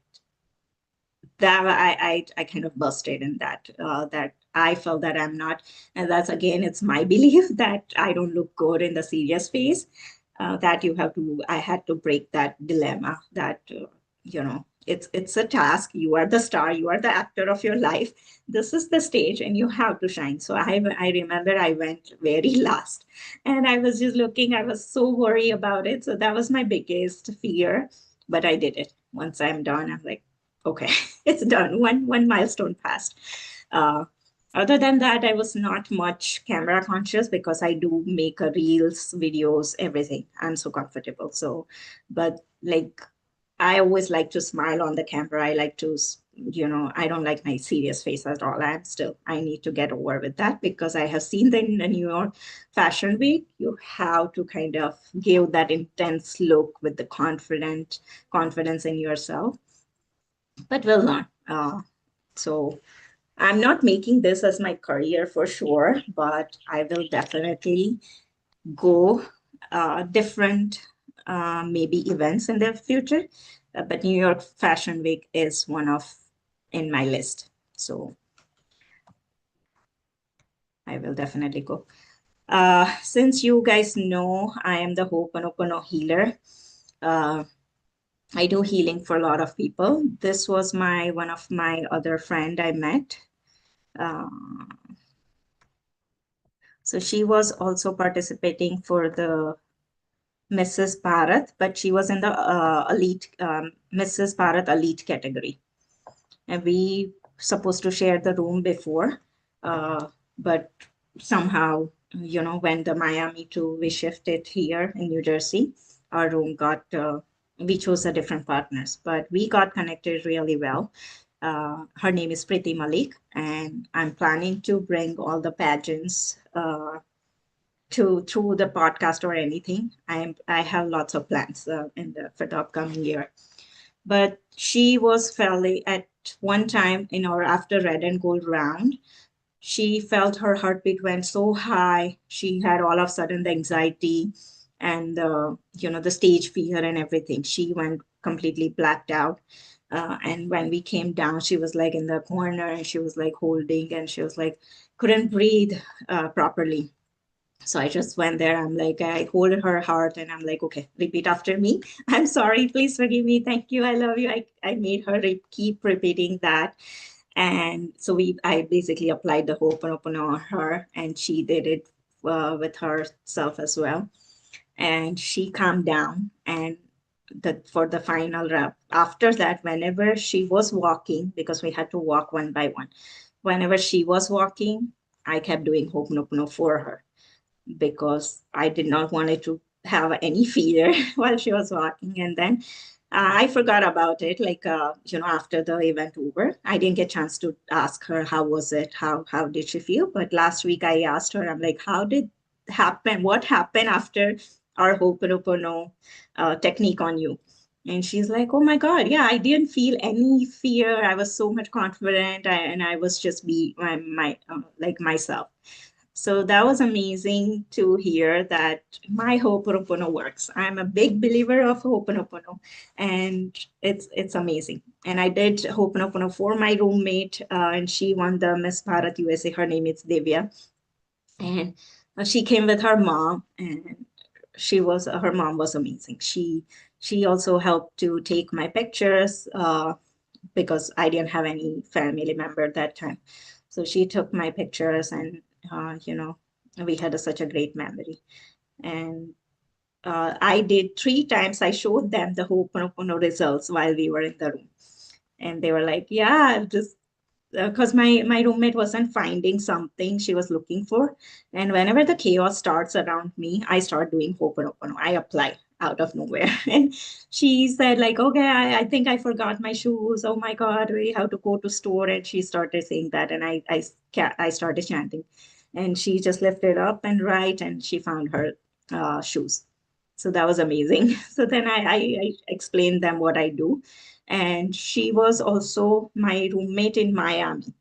[SPEAKER 1] that I kind of busted in that I felt that I'm not, and that's again, it's my belief that I don't look good in the serious face. That you have to, I had to break that dilemma that it's a task. You are the star, you are the actor of your life. This is the stage, and you have to shine. So I remember I went very last, and I was just looking. I was so worried about it. So that was my biggest fear, but I did it. Once I'm done, I'm like, okay, it's done. One milestone passed. Uh, Other than that, I was not much camera conscious because I do make a reels, videos, everything. I'm so comfortable. So, but like I always like to smile on the camera. I like to, I don't like my serious face at all. I need to get over with that because I have seen that in the New York Fashion Week, you have to kind of give that intense look with the confidence in yourself, but will not. So I'm not making this as my career for sure, but I will definitely go different maybe events in the future. But New York Fashion Week is one of in my list. So I will definitely go. Since you guys know I am the Ho'oponopono healer, uh, I do healing for a lot of people. This was my one of my other friend I met. Uh, So she was also participating for the Mrs. Bharat, but she was in the elite Mrs. Bharat elite category, and we supposed to share the room before, but somehow, when the Miami to we shifted here in New Jersey, our room got we chose a different partners, but we got connected really well. Her name is Priti Malik, and I'm planning to bring all the pageants to through the podcast or anything. I have lots of plans for the upcoming year. But she was fairly at one time in our after red and gold round. She felt her heartbeat went so high. She had all of a sudden the anxiety and the stage fear and everything. She went completely blacked out. And when we came down, she was like in the corner and she was like holding and she was like couldn't breathe properly. So I just went there. I'm like, I hold her heart and I'm like, okay, repeat after me. I'm sorry. Please forgive me. Thank you. I love you. I made her keep repeating that. And so I basically applied the Ho'oponopono on her and she did it with herself as well. And she calmed down. And for the final rep, after that, whenever she was walking, because we had to walk one by one, whenever she was walking, I kept doing Ho'oponopono for her because I did not want it to have any fear while she was walking. And then I forgot about it. Like after the event over, I didn't get a chance to ask her how was it, how did she feel. But last week I asked her, I'm like, how did happen? What happened after our Ho'oponopono technique on you? And she's like, oh my God, yeah, I didn't feel any fear. I was so much confident, and I was just be like myself. So that was amazing to hear that my Ho'oponopono works. I'm a big believer of Ho'oponopono, and it's amazing. And I did Ho'oponopono for my roommate, and she won the Miss Bharat USA. Her name is Divya, and she came with her mom, and her mom was amazing. She also helped to take my pictures because I didn't have any family member at that time. So she took my pictures and, we had such a great memory. And I did 3 times, I showed them the Ho'oponopono results while we were in the room. And they were like, yeah, just because my roommate wasn't finding something she was looking for. And whenever the chaos starts around me, I start doing Ho'oponopono. I apply out of nowhere. And she said, like, okay, I think I forgot my shoes. Oh my God, we have to go to store. And she started saying that. And I started chanting. And she just lifted up and right, and she found her shoes. So that was amazing. So then I explained them what I do. And she was also my roommate in Miami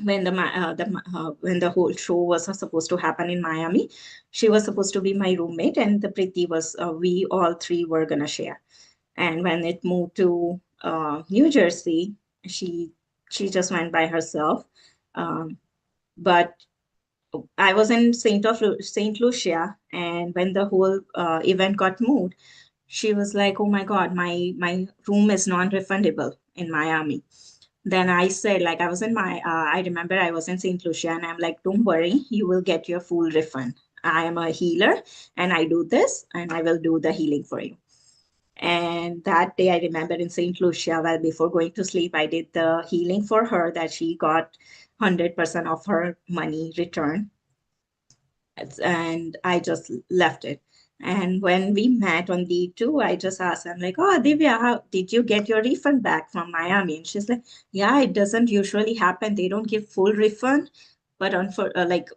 [SPEAKER 1] when when the whole show was supposed to happen in Miami. She was supposed to be my roommate, and the Priti was we all three were gonna share. And when it moved to New Jersey, she she just went by herself. Um, but I was in Saint Lucia, and when the whole event got moved, she was like, "Oh my God, my room is non-refundable in Miami." Then I said, like, I remember I was in Saint Lucia, and I'm like, "Don't worry, you will get your full refund. I am a healer, and I do this, and I will do the healing for you." And that day, I remember in St. Lucia, well, before going to sleep, I did the healing for her that she got 100% of her money returned, and I just left it. And when we met on D2, I just asked her, I'm like, oh, Divya, how did you get your refund back from Miami? And she's like, yeah, it doesn't usually happen. They don't give full refund. But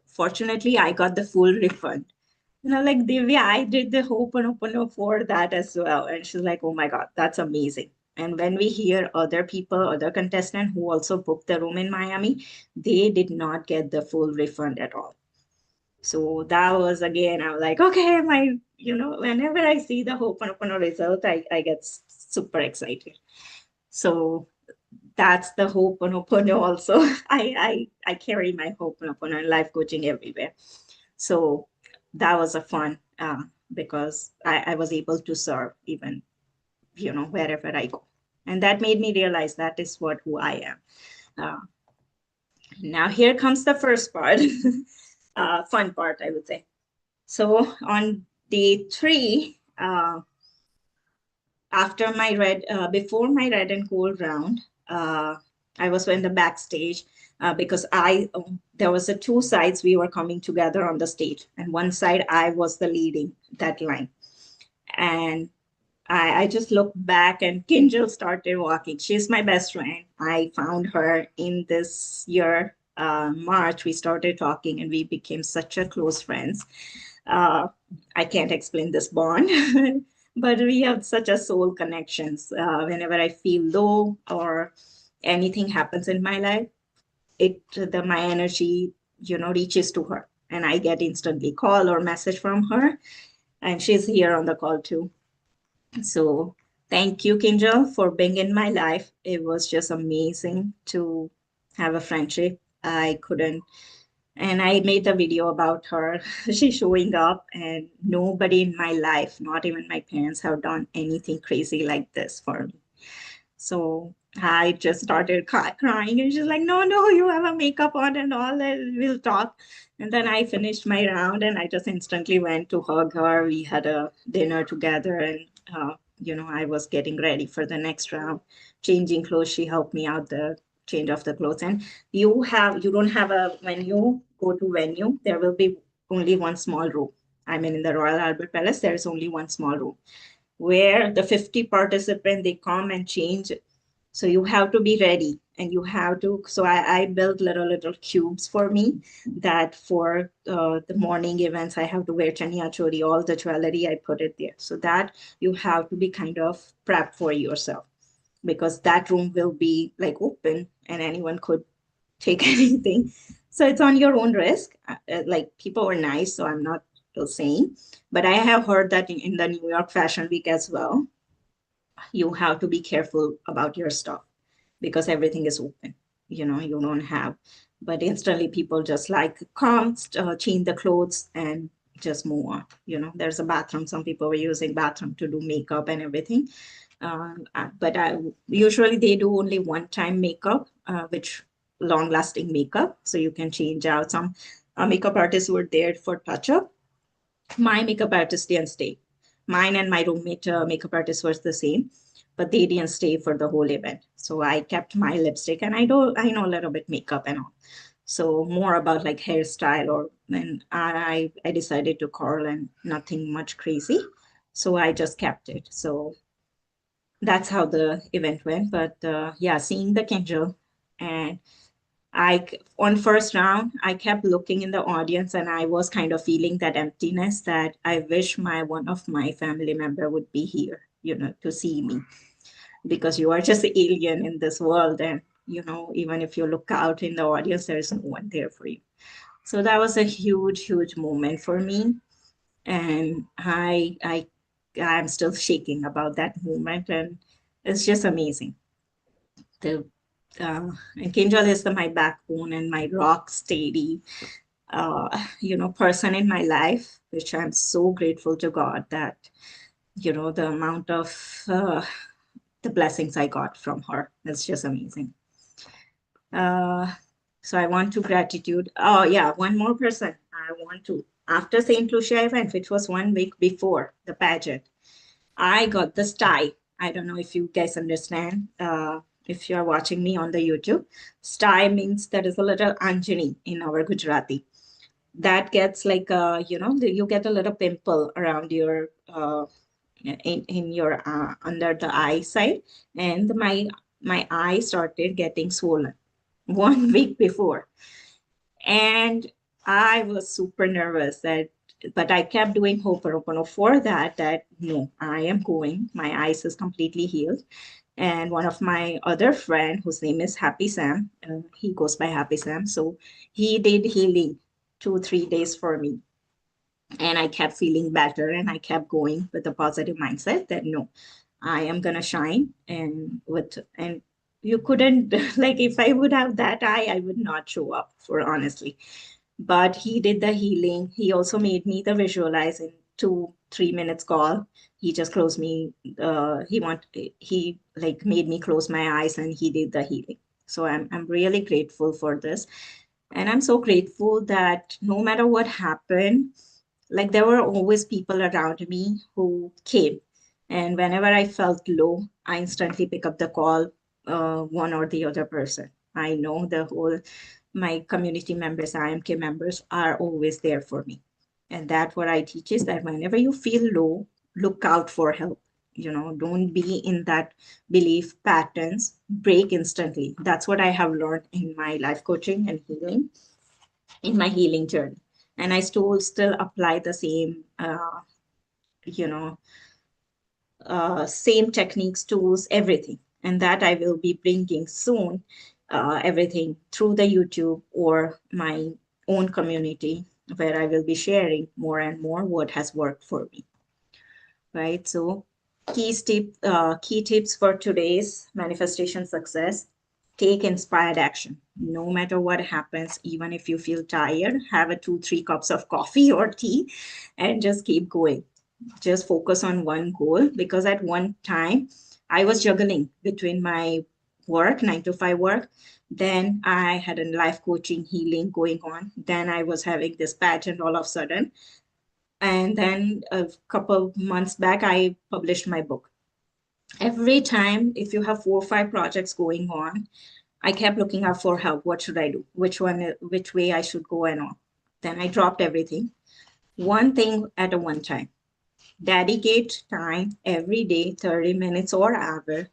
[SPEAKER 1] fortunately, I got the full refund. Like Divya, I did the Ho'oponopono for that as well. And she's like, oh my God, that's amazing. And when we hear other people, other contestants who also booked the room in Miami, they did not get the full refund at all. So that was again, I'm like, okay, whenever I see the Ho'oponopono result, I get super excited. So that's the Ho'oponopono also. I carry my Ho'oponopono and life coaching everywhere. So that was a fun because I was able to serve even, wherever I go. And that made me realize that is who I am. Uh, Now here comes the first part. fun part, I would say. So on day three, after my red, before my red and gold round, uh, I was in the backstage because there was a two sides we were coming together on the stage, and one side I was the leading that line, and I just looked back and Kinjal started walking. She's my best friend. I found her in this year, March. We started talking and we became such a close friends. Uh, I can't explain this bond, but we have such a soul connections. Whenever I feel low or anything happens in my life, my energy, reaches to her, and I get instantly call or message from her, and she's here on the call too. So thank you, Kinjal, for being in my life. It was just amazing to have a friendship. I couldn't, and I made a video about her. She's showing up, and nobody in my life, not even my parents, have done anything crazy like this for me. So I just started crying, and she's like, "No, no, you have a makeup on and all, and we'll talk." And then I finished my round, and I just instantly went to hug her. We had a dinner together, and I was getting ready for the next round, changing clothes. She helped me out the change of the clothes. And you don't have a when you go to venue, there will be only one small room. I mean, in the Royal Albert Palace, there is only one small room where the 50 participants they come and change. So you have to be ready, and you have to, so I built little cubes for me, that for the morning events I have to wear chaniya chori, all the jewelry I put it there, so that you have to be kind of prep for yourself, because that room will be like open and anyone could take anything. So it's on your own risk. Like, people were nice, so I'm not saying, but I have heard that in the New York Fashion Week as well, you have to be careful about your stuff because everything is open. You don't have, but instantly people just like come, change the clothes and just move on. There's a bathroom. Some people were using bathroom to do makeup and everything. But usually they do only one time makeup, which long lasting makeup. So you can change out. Some makeup artists were there for touch up. My makeup artist didn't stay. Mine and my roommate makeup artist was the same, but they didn't stay for the whole event. So I kept my lipstick, and I know a little bit makeup and all. So more about like hairstyle, or then I decided to curl and nothing much crazy. So I just kept it. So that's how the event went. But yeah, seeing the Kindle, and on first round, I kept looking in the audience, and I was kind of feeling that emptiness, that I wish my one of my family member would be here, to see me, because you are just an alien in this world. And, even if you look out in the audience, there is no one there for you. So that was a huge, huge moment for me. And I'm still shaking about that moment. And it's just amazing. The and Kinjal is my backbone and my rock steady, person in my life, which I'm so grateful to God that, the amount of the blessings I got from her. It's just amazing. Uh, so I want to gratitude. Oh yeah, one more person. I want to, after St. Lucia event, which was 1 week before the pageant, I got this tie. I don't know if you guys understand. If you're watching me on the YouTube, sty means that is a little Anjani in our Gujarati. That gets like you get a little pimple around your in your under the eye side, and my eye started getting swollen 1 week before, and I was super nervous that, but I kept doing Ho'oponopono for that no, I am going. My eyes is completely healed. And one of my other friend, whose name is Happy Sam, he goes by Happy Sam. So he did healing 2 3 days for me. And I kept feeling better, and I kept going with a positive mindset that no, I am gonna shine. And you couldn't like, if I would have that eye, I would not show up, for honestly. But he did the healing. He also made me the visualize in 2 3 minutes call. He just closed me. He like made me close my eyes, and he did the healing. So I'm really grateful for this. And I'm so grateful that no matter what happened, like there were always people around me who came. And whenever I felt low, I instantly pick up the call, one or the other person. I know the whole, my community members, IMK members are always there for me. And that what I teach is that whenever you feel low, look out for help. Don't be in that belief patterns, break instantly. That's what I have learned in my life coaching and healing, in my healing journey. And I still apply the same, you know, same techniques, tools, everything. And that I will be bringing soon, everything through the YouTube or my own community, where I will be sharing more and more what has worked for me, right? So key tips for today's manifestation success: take inspired action. No matter what happens, even if you feel tired, have a 2, 3 cups of coffee or tea and just keep going. Just focus on one goal, because at one time I was juggling between my work, 9 to 5 work. Then I had a life coaching healing going on. Then I was having this pageant all of a sudden. And then a couple of months back, I published my book. Every time, if you have 4 or 5 projects going on, I kept looking out for help. What should I do? Which way I should go and all. Then I dropped everything. One thing at a one time. Dedicate time every day, 30 minutes or hour,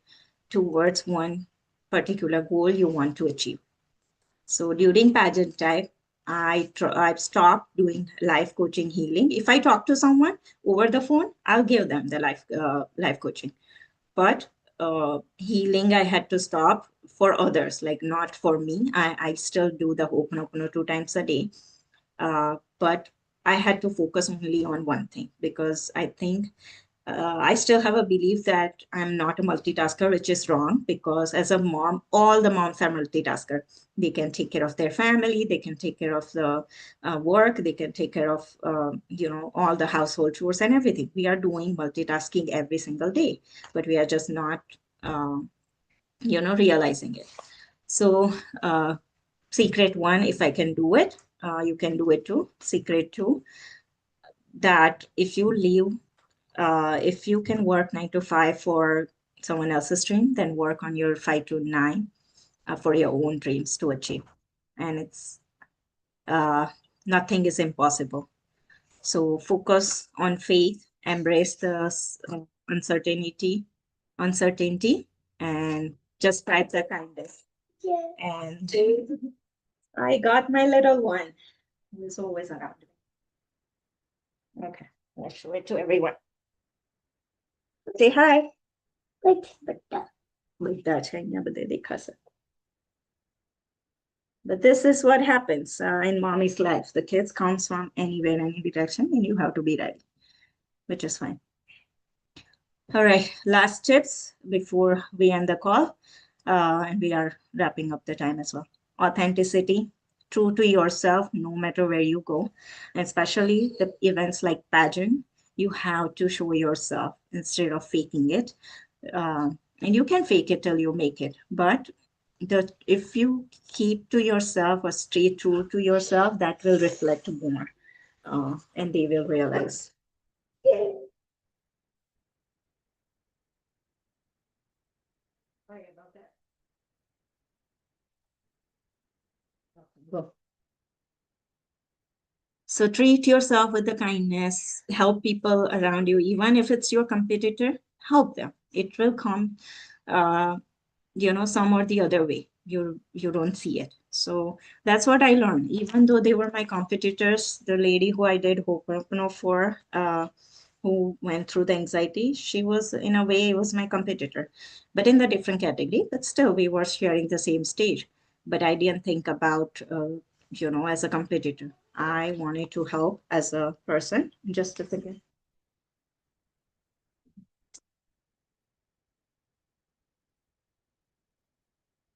[SPEAKER 1] towards one particular goal you want to achieve. So during pageant time, I've stopped doing life coaching healing. If I talk to someone over the phone, I'll give them the life coaching. But healing, I had to stop for others, like not for me. I still do the Ho'oponopono 2 times a day, but I had to focus only on one thing, because I think I still have a belief that I'm not a multitasker, which is wrong, because as a mom, all the moms are multitasker. They can take care of their family, they can take care of the work, they can take care of all the household chores and everything. We are doing multitasking every single day, but we are just not realizing it. So secret one, if I can do it, you can do it too. Secret two, that if you can work 9 to 5 for someone else's dream, then work on your 5 to 9 for your own dreams to achieve. And it's uh, nothing is impossible. So focus on faith, embrace the uncertainty, and just type the kindness. Yeah. And I got my little one who is always around me. Okay, I'll show it to everyone. Say hi. Wait, but hangnya bade dekha sa. But this is what happens in mommy's life. The kids comes from anywhere, any direction, and you have to be ready, which is fine. All right, last tips before we end the call, and we are wrapping up the time as well. Authenticity, true to yourself, no matter where you go, and especially the events like pageant, you have to show yourself instead of faking it. Uh, and you can fake it till you make it, but if you keep to yourself or stay true to yourself, that will reflect more, and they will realize. Sorry about that. Go. So treat yourself with the kindness, help people around you, even if it's your competitor, help them. It will come, uh, some or the other way. You don't see it. So that's what I learned. Even though they were my competitors, the lady who I did Ho'oponopono for, who went through the anxiety, she was in a way was my competitor, but in the different category. But still, we were sharing the same stage. But I didn't think about, as a competitor. I wanted to help as a person. Just a second.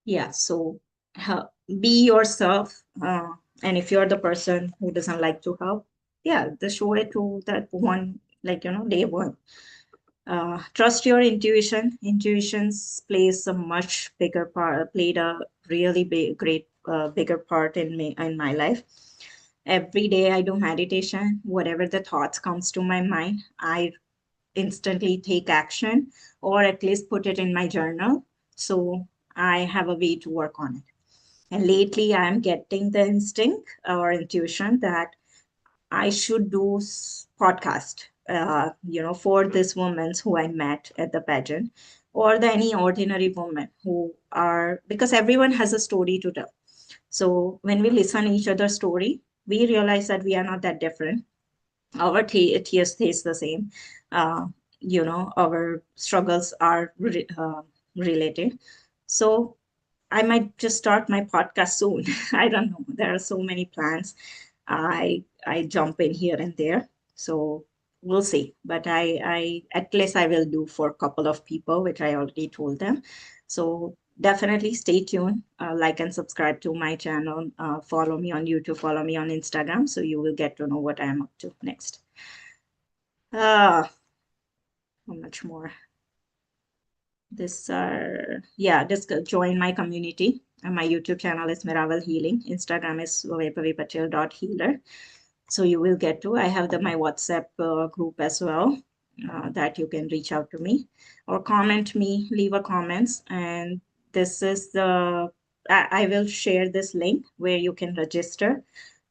[SPEAKER 1] Yeah. So be yourself. And if you're the person who doesn't like to help, yeah, the show it to that one, like, day one. Trust your intuition. Intuitions plays a much bigger part, played a really big, great a bigger part in me in my life. Every day I do meditation. Whatever the thoughts comes to my mind, I instantly take action, or at least put it in my journal. So I have a way to work on it. And lately, I'm getting the instinct or intuition that I should do podcast, for this woman who I met at the pageant, or the any ordinary woman who are, because everyone has a story to tell. So when we listen each other's story, we realize that we are not that different. Our tears taste the same. Uh, our struggles are related. So I might just start my podcast soon. I don't know. There are so many plans. I jump in here and there. So we'll see. But I at least I will do for a couple of people, which I already told them. So definitely stay tuned. Like and subscribe to my channel. Follow me on YouTube. Follow me on Instagram. So you will get to know what I'm up to next. How much more? This yeah, just join my community. My YouTube channel is Miraval Healing. Instagram is vapavipatil.healer. So you will get to. I have my WhatsApp group as well, that you can reach out to me or comment me, leave a comments. And this is I will share this link where you can register,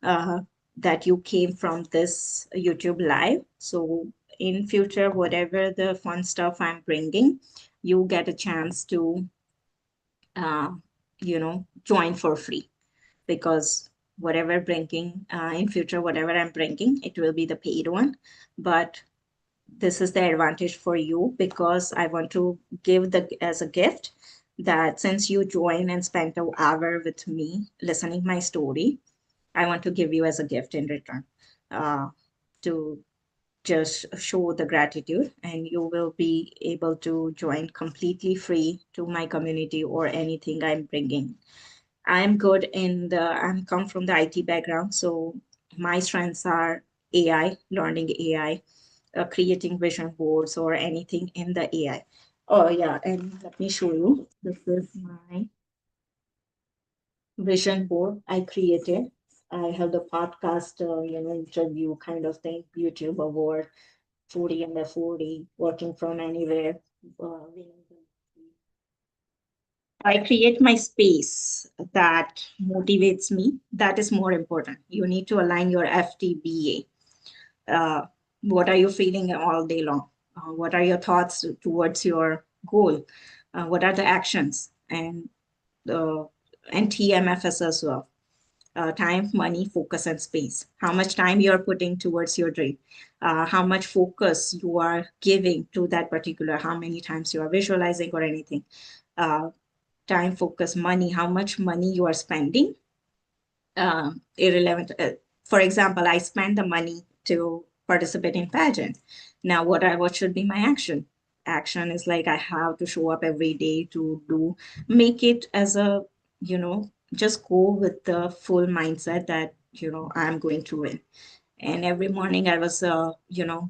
[SPEAKER 1] uh, that you came from this YouTube live. So in future, whatever the fun stuff I'm bringing, you get a chance to, uh, join for free, because whatever bringing, in future, whatever I'm bringing, it will be the paid one. But this is the advantage for you, because I want to give the as a gift, that since you join and spent an hour with me listening my story, I want to give you as a gift in return, uh, to just show the gratitude, and you will be able to join completely free to my community or anything I'm bringing. I'm good in I'm come from the IT background, so my strengths are AI, learning AI, creating vision boards or anything in the AI. Oh yeah, and let me show you. This is my vision board I created. I held a podcast, interview kind of thing, YouTube award, 40 under 40, working from anywhere. Winning I create my space that motivates me. That is more important. You need to align your FTBA. What are you feeling all day long? What are your thoughts towards your goal? What are the actions? Uh, and TMFS as well. Time, money, focus, and space. How much time you are putting towards your dream, how much focus you are giving to that particular, how many times you are visualizing or anything. Uh, Time, focus, money, how much money you are spending, irrelevant. For example, I spend the money to participate in pageant. Now, what should be my action? Action is like I have to show up every day to do, make it as a, just go with the full mindset that, I'm going to win. And every morning I was,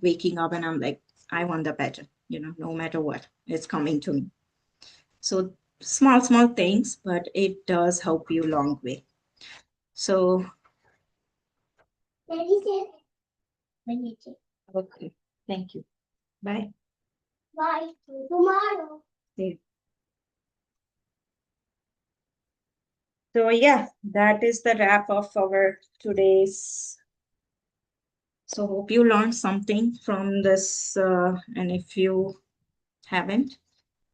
[SPEAKER 1] waking up and I'm like, I want the pageant, no matter what, it's coming to me. So small things, but it does help you long way. So okay, thank you. Bye. Bye. Tomorrow. See. So yeah, that is the wrap of our today's. So hope you learned something from this, and if you haven't,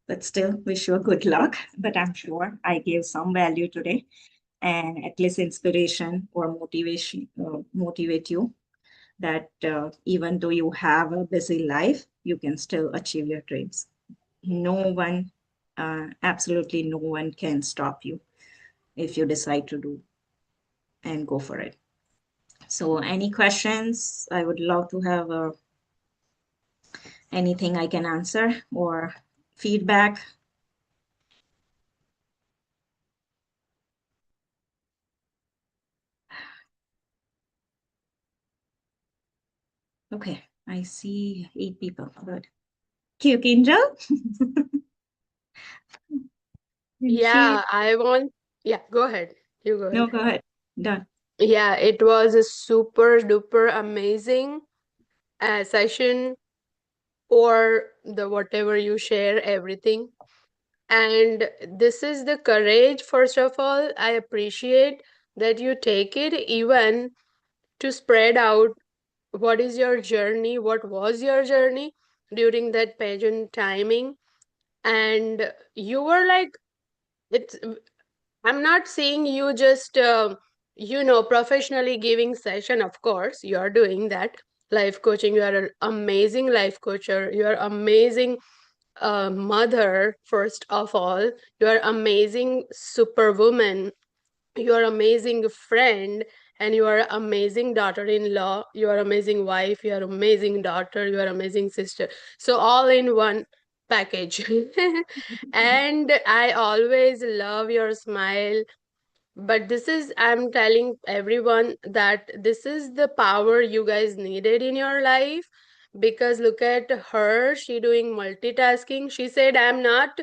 [SPEAKER 1] but still wish you a good luck. But I'm sure I gave some value today, and at least inspiration or motivation, motivate you that, even though you have a busy life, you can still achieve your dreams. No one, absolutely no one can stop you if you decide to do and go for it. So, any questions? I would love to have anything I can answer or feedback. Okay, I see 8 people. Good. Cute, Angel. She
[SPEAKER 3] Yeah, I want. Yeah, go ahead. You go
[SPEAKER 1] No,
[SPEAKER 3] ahead.
[SPEAKER 1] go ahead. Done.
[SPEAKER 3] Yeah, it was a super duper amazing session, or the whatever you share, everything. And this is the courage, first of all. I appreciate that you take it even to spread out what is your journey, what was your journey during that pageant timing. And you were like, it's, I'm not seeing you just professionally giving session. Of course you are doing that life coaching. You are an amazing life coacher. You are amazing mother, first of all. You are amazing superwoman. You are amazing friend. And you are amazing daughter-in-law. You are amazing wife. You are amazing daughter. You are amazing sister. So all in one package. And I always love your smile. But this is, I'm telling everyone that this is the power you guys needed in your life. Because look at her, she doing multitasking. She said, I'm not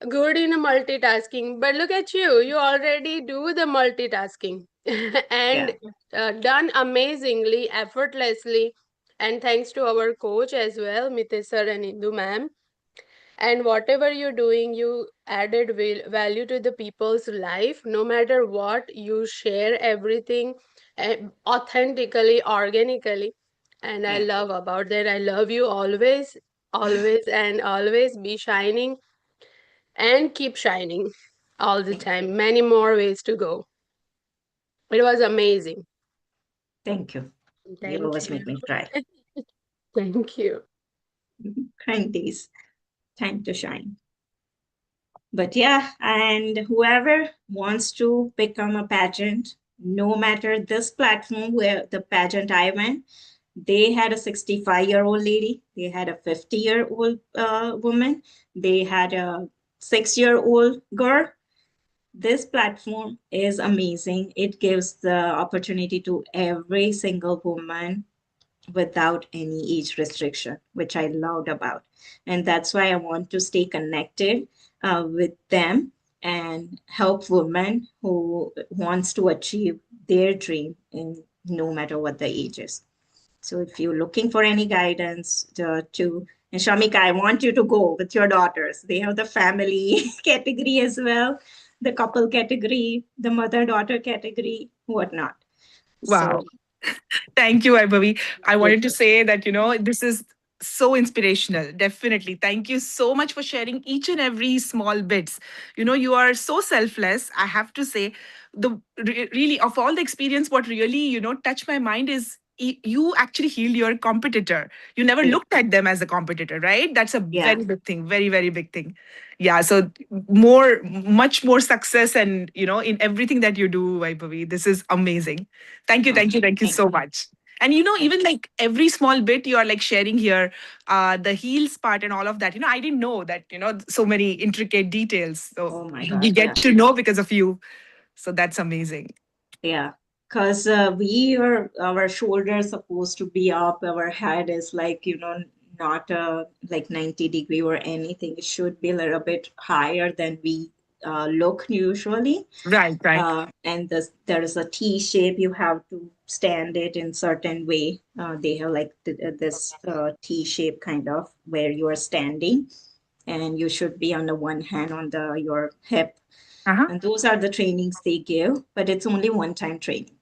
[SPEAKER 3] good in multitasking, but look at you, you already do the multitasking. And
[SPEAKER 1] Yeah.
[SPEAKER 3] done amazingly, effortlessly. And thanks to our coach as well, Mitesh sir and Indu ma'am. And whatever you're doing, you added value to the people's life. No matter what, you share everything authentically, organically. And I
[SPEAKER 1] Yeah.
[SPEAKER 3] love about that. I love you always, always, and always. Be shining and keep shining all the
[SPEAKER 1] Thank,
[SPEAKER 3] time. Many more ways to go. It was amazing.
[SPEAKER 1] thank you. You
[SPEAKER 3] Thank
[SPEAKER 1] always make
[SPEAKER 3] you.
[SPEAKER 1] me cry.
[SPEAKER 3] Thank you.
[SPEAKER 1] Crying days. Time to shine. But yeah, and whoever wants to become a pageant, no matter this platform where the pageant I went, they had a 65-year-old lady, they had a 50-year-old woman, they had a 6-year-old girl. This platform is amazing. It gives the opportunity to every single woman without any age restriction, which I loved about. And that's why I want to stay connected with them and help women who wants to achieve their dream in no matter what the age is. So if you're looking for any guidance and Shamika, I want you to go with your daughters. They have the family category as well, the couple category, the mother-daughter category, whatnot.
[SPEAKER 2] Wow.
[SPEAKER 1] So
[SPEAKER 2] Thank you, Vaibhavi. I
[SPEAKER 1] with
[SPEAKER 2] wanted to say that, this is so inspirational. Definitely. Thank you so much for sharing each and every small bits. You are so selfless. I have to say, really, of all the experience, what really, touched my mind is you actually healed your competitor. You never
[SPEAKER 1] yeah,
[SPEAKER 2] looked at them as a competitor, right? That's a
[SPEAKER 1] yeah,
[SPEAKER 2] very big thing, very, very big thing. Yeah. So much more success and, in everything that you do, Vaibhavi. This is amazing. Thank you,
[SPEAKER 1] oh,
[SPEAKER 2] thank you, thank you
[SPEAKER 1] thank
[SPEAKER 2] so much. And
[SPEAKER 1] you.
[SPEAKER 2] even like every small bit you are like sharing here, the heels part and all of that, I didn't know that, so many intricate details. So
[SPEAKER 1] Oh my
[SPEAKER 2] we
[SPEAKER 1] God,
[SPEAKER 2] get
[SPEAKER 1] yeah.
[SPEAKER 2] to know because of you. So that's amazing.
[SPEAKER 1] Yeah, because our shoulders supposed to be up, our head is like, not like 90-degree or anything. It should be a little bit higher than we look usually.
[SPEAKER 2] Right, right.
[SPEAKER 1] And there is a T shape. You have to stand it in certain way. They have like this T shape kind of where you are standing, and you should be on the one hand on the your hip,
[SPEAKER 2] Uh-huh.
[SPEAKER 1] and those are the trainings they give, but it's only one time training,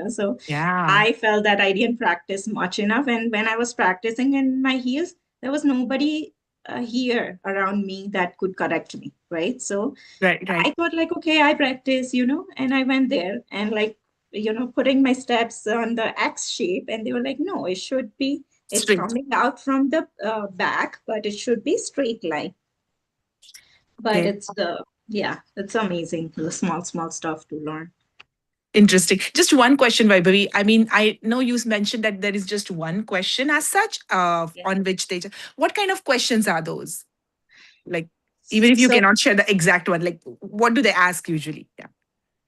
[SPEAKER 1] so
[SPEAKER 2] Yeah.
[SPEAKER 1] I felt that I didn't practice much enough, and when I was practicing in my heels, there was nobody here around me that could correct me, right? So
[SPEAKER 2] Right, right.
[SPEAKER 1] I thought like, okay, I practice, and I went there and like, putting my steps on the X shape, and they were like, no, it should be, it's
[SPEAKER 2] Straight.
[SPEAKER 1] coming out from the back, but it should be straight line. But
[SPEAKER 2] Okay.
[SPEAKER 1] yeah, it's amazing, the small stuff to learn.
[SPEAKER 2] Interesting. Just one question, Vaibhavi. I mean, I know you mentioned that there is just one question as such,
[SPEAKER 1] Yeah.
[SPEAKER 2] on which they. What kind of questions are those? Like, even if you
[SPEAKER 1] So
[SPEAKER 2] cannot share the exact one, like, what do they ask usually? Yeah.